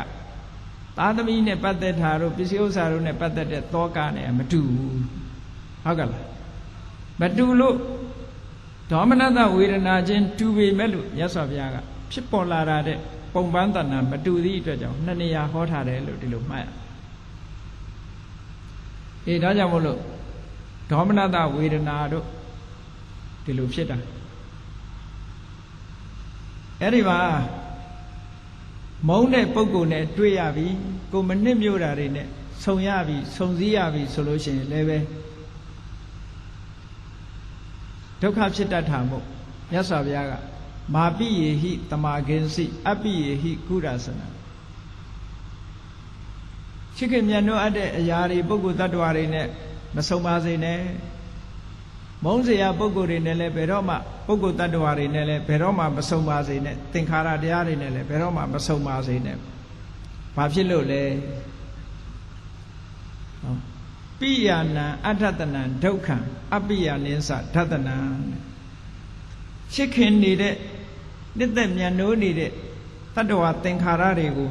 S1: သာသမီနဲ့ပတ်သက်တာတို့ပစ္စည်းဥစ္စာတို့နဲ့ပတ်သက်တဲ့တောကနဲ့မတူဘူးဟုတ်ကလားမတူလို့ဒေါမနတဝေဒနာချင်းတူပေမဲ့လို့မြတ်စွာဘုရားကဖြစ်ပေါ်လာတဲ့ပုံပန်းတဏ္ဍာမတူသည့်အတွက်ကြောင့်နှစ်နေရာဟောထားတယ်လို့ဒီလိုမှတ်ရဒါကြောင့်မို့လို့ဒေါမနတဝေဒနာတို့ဒီလိုဖြစ်တာအဲ့ဒီမှာမုန်းတဲ့ပုဂ္ဂိုလ်နဲ့တွေ့ရပြီကိုမနစ်မြို့တာတွေနဲ့ဆုံရပြီဆုံစည်းရပြီဆိုလို့ရှိရင်လည်းပဲဒုက္ခဖြစ်တတ်တာမို့မြတ်စွာဘုရားကမာပိယေဟိတမာကင်စီအပိယေဟိကုရသနာချစ်ခင်မြတ်နိုးအပ်တဲ့အရာတွေပုဂ္ဂိုလ်တ attva တွေနဲ့မဆုံပါစေနဲ့မုန်းစရာပုဂ္ဂိုလ်တွေနဲ့လည်းဘယ်တော့မှပုဂ္ဂိုလ်တ attva တွေနဲ့လည်းဘယ်တော့မှမဆုံပါစေနဲ့သင်္ခါရတရားတွေနဲ့လည်းဘယ်တော့မှမဆုံပါစေနဲ့ဘာဖြစ်လို့လဲပိယနာအဋ္ဌတနံဒုက္ခံအပိယနိသဓတနံချစ်ခင်နေတဲ့နှစ်သက်မြတ်နိုးနေတဲ့တ attva သင်္ခါရတွေကို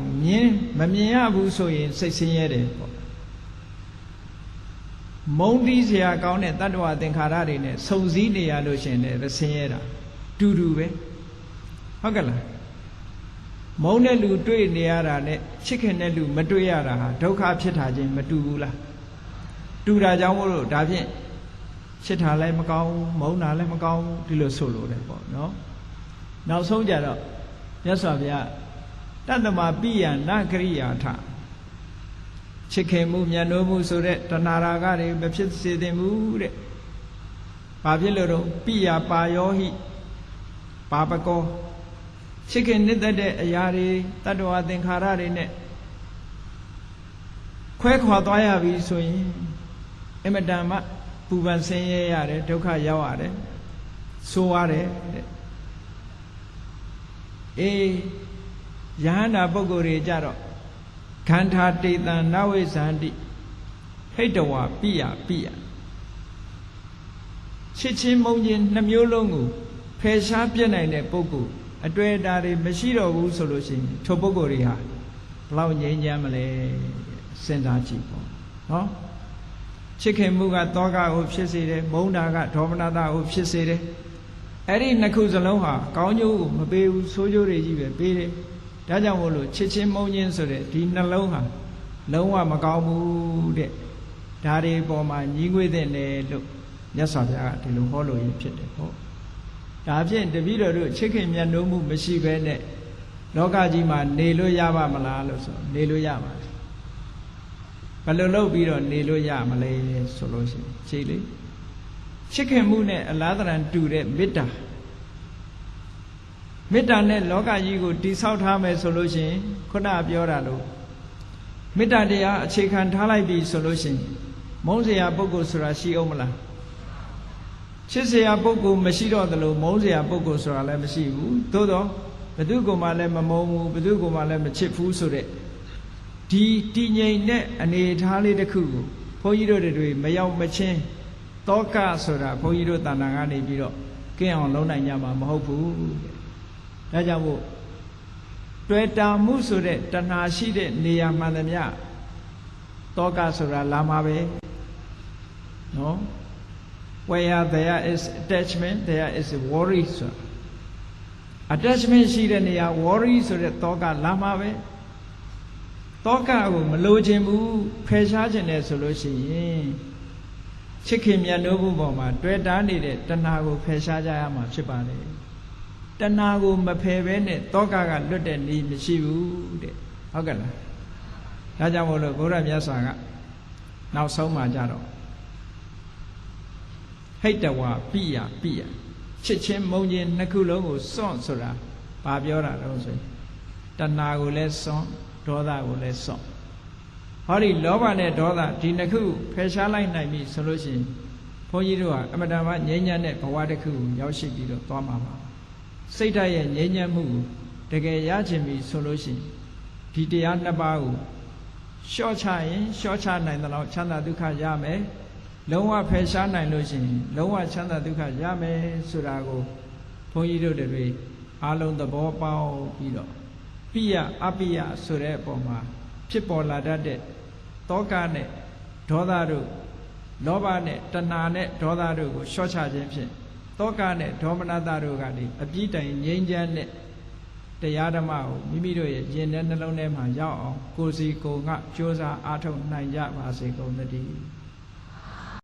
S1: မမြင်ရဘူးဆိုရင်စိတ်ဆင်းရဲတယ်ပေါ့မုန်းတီးစရာကောင်းတဲ့တ attva သင်္ခါရတွေနဲ့ဆုံစည်းနေရလို့ရှင်လည်းဆင်းရဲတာတူတူပဲဟုတ်ကဲ့လားမုန်းတဲ့လူတွေ့နေရတာနဲ့ချစ်ခင်တဲ့လူမတွေ့ရတာဟာဒုက္ခဖြစ်တာချင်းမတူဘူးလားတူတာကြောင့်မို့လို့ဒါဖြင့်ချစ်တာလည်းမကောင်းဘူးမုန်းတာလည်းမကောင်းဘူးဒီလိုဆိုလို့တယ်ပေါ့နော်နောက်ဆုံးကြတော့မြတ်စွာဘုရားတတ္တမပိယနာကရိယာထချစ်ခင်မှုမြတ်နိုးမှုဆိုတဲ့တဏှာရာဂတွေမဖြစ်စေသင့်ဘူးတဲ့ဘာဖြစ်လို့တော့ပိယပါယောဟိပါပကောချစ်ခင်နှစ်သက်တဲ့အရာတွေတတ္တဝါသင်္ခါရတွေနဲ့ခွဲခွာသွားရပြီဆိုရင်အမတန်မှပူပန်ဆင်းရဲရတယ်ဒုက္ခရောက်ရတယ်ဆိုးရတယ်တဲ့ယဟန္တာပုဂ္ဂိုလ်တွေကြတော့ခန္ဓာတေတံနဝိဇန္တိဟိတဝါပိယချစ်ချင်းမုန်းချင်းနှမျိုးလုံးကိုဖယ်ရှားပြစ်နိုင်တဲ့ပုဂ္ဂိုလ်အတွေ့အတာတွေမရှိတော့ဘူးဆိုလို့ရှိရင်ထိုပုဂ္ဂိုလ်တွေဟာဘလောက်ငြိမ်းချမ်းမလဲစဉ်းစားကြည့်ပေါ့နော်ချစ်ခင်မှုကတောကကိုဖြစ်စေတယ်မုန်းတာကဒေါမနတကိုဖြစ်စေတယ်အဲ့ဒီနှစ်ခုစလုံးဟာကောင်းကျိုးကိုမပေးဘူးဆိုးကျိုးတွေကြီးပဲပေးတယ်ဒါကြောင့်မို့လို့ချစ်ချင်းမုန်းချင်းဆိုတဲ့ဒီနှလုံးဟာလုံးဝမကောင်းဘူးတဲ့ဒါတွေပေါ်မှာညီးငွေ့တဲ့တယ်လို့မြတ်စွာဘုရားကဒီလိုဟောလို့ရဖြစ်တယ်ပေါ့ဒါဖြင့်တပည့်တော်တို့ချစ်ခင်မြတ်နိုးမှုမရှိဘဲနဲ့လောကကြီးမှာနေလို့ရပါမလားလို့ဆိုနေလို့ရပါဘယ်လိုလုပ်ပြီးတော့နေလို့ရမလဲဆိုလို့ရှိရင်ကြည့်လေချစ်ခင်မှုနဲ့အလားတရံတူတဲ့မေတ္တာနဲ့လောကကြီးကိုတိဆောက်ထားမယ်ဆိုလို့ရှိရင်ခုနပြောတာလို့ မေတ္တာတရားအခြေခံထားလိုက်ပြီဆိုလို့ရှိရင်မုန်းစရာပုဂ္ဂိုလ်ဆိုတာရှိအောင်မလားချစ်စရာပုဂ္ဂိုလ်မရှိတော့သလိုမုန်းစရာပုဂ္ဂိုလ်ဆိုတာလည်းမရှိဘူးသို့တော့ဘယ်သူကမှလည်းမမုန်းဘူးဘယ်သူကမှလည်းမချစ်ဘူးဆိုတဲ့ဒီတည်ငြိမ်တဲ့အနေအထားလေးတစ်ခုကိုဘုန်းကြီးတို့တွေမရောက်မချင်းတောကဆိုတာဘုန်းကြီးတို့တဏ္ဍာကနေပြီးတော့ကင်းအောင်လုပ်နိုင်ကြမှာမဟုတ်ဘူးဒါကြောင့်မို့တွေ့တာမှုဆိုတဲ့တဏှာရှိတဲ့နေရာမှန်သမျှတောကဆိုတာလာမှာပဲနော် where there is attachment there is worry ဆို attachment ရှိတဲ့နေရာ worry ဆိုတဲ့တောကလာမှာပဲတောကကိုမလိုချင်ဘူးဖယ်ရှားခြင်းနဲ့ဆိုလို့ရှိရင်ချစ်ခင်မြတ်နိုးမှုပေါ်မှာတွေ့တာနေတဲ့တဏှာကိုဖယ်ရှားကြရမှာဖြစ်ပါလေတဏှာကိုမဖယ်ဘဲနဲ့တောကကလွတ်တဲ့နည်းမရှိဘူးတဲ့ဟုတ်ကဲ့လားဒါကြောင့်မို့လို့ဘုရားမြတ်စွာကနောက်ဆုံးမှာကြတော့ဟိတ်တဝါပိယပိယချစ်ချင်းမုန်းချင်းနှစ်ခုလုံးကိုစွန့်ဆိုတာဘာပြောတာလဲဆိုရင်တဏှာကိုလည်းစွန့်ဒေါသကိုလည်းစွန့်ဟောဒီလောဘနဲ့ဒေါသဒီနှစ်ခုဖယ်ရှားလိုက်နိုင်ပြီဆိုလို့ရှိရင်ဘုန်းကြီးတို့ကအမတန်မှငြိမ်းချမ်းတဲ့ဘဝတစ်ခုကိုရောက်ရှိပြီးတော့သွားမှာပါစိတ်ဓာတ်ရဲ့ငြိမ်းချမ်းမှုကိုတကယ်ရချင်ပြီဆိုလို့ရှိရင်ဒီတရားနှစ်ပါးကိုလျှော့ချရင်လျှော့ချနိုင်တဲ့လောက်ချမ်းသာဒုက္ခရမယ်လုံးဝဖယ်ရှားနိုင်လို့ရှိရင်လုံးဝချမ်းသာဒုက္ခရမယ်ဆိုတာကိုဘုန်းကြီးတို့တွေအားလုံးသဘောပေါက်ပြီးတော့ပိယအပိယဆိုတဲ့အပေါ်မှာဖြစ်ပေါ်လာတတ်တဲ့တောကနဲ့ဒေါသတို့လောဘနဲ့တဏှာနဲ့ဒေါသတို့ကိုလျှော့ချခြင်းဖြင့်တောကနဲ့ဒေါမနတတို့ကနေအပြည့်တိုင်ငြိမ်းချမ်းတဲ့တရားဓမ္မကိုမိမိတို့ရဲ့ယင်တဲ့နှလုံးထဲမှာရောက်အောင်ကိုယ်စီကိုယ်ငါကြိုးစားအားထုတ်နိုင်ကြပါစေကုန်သတည်း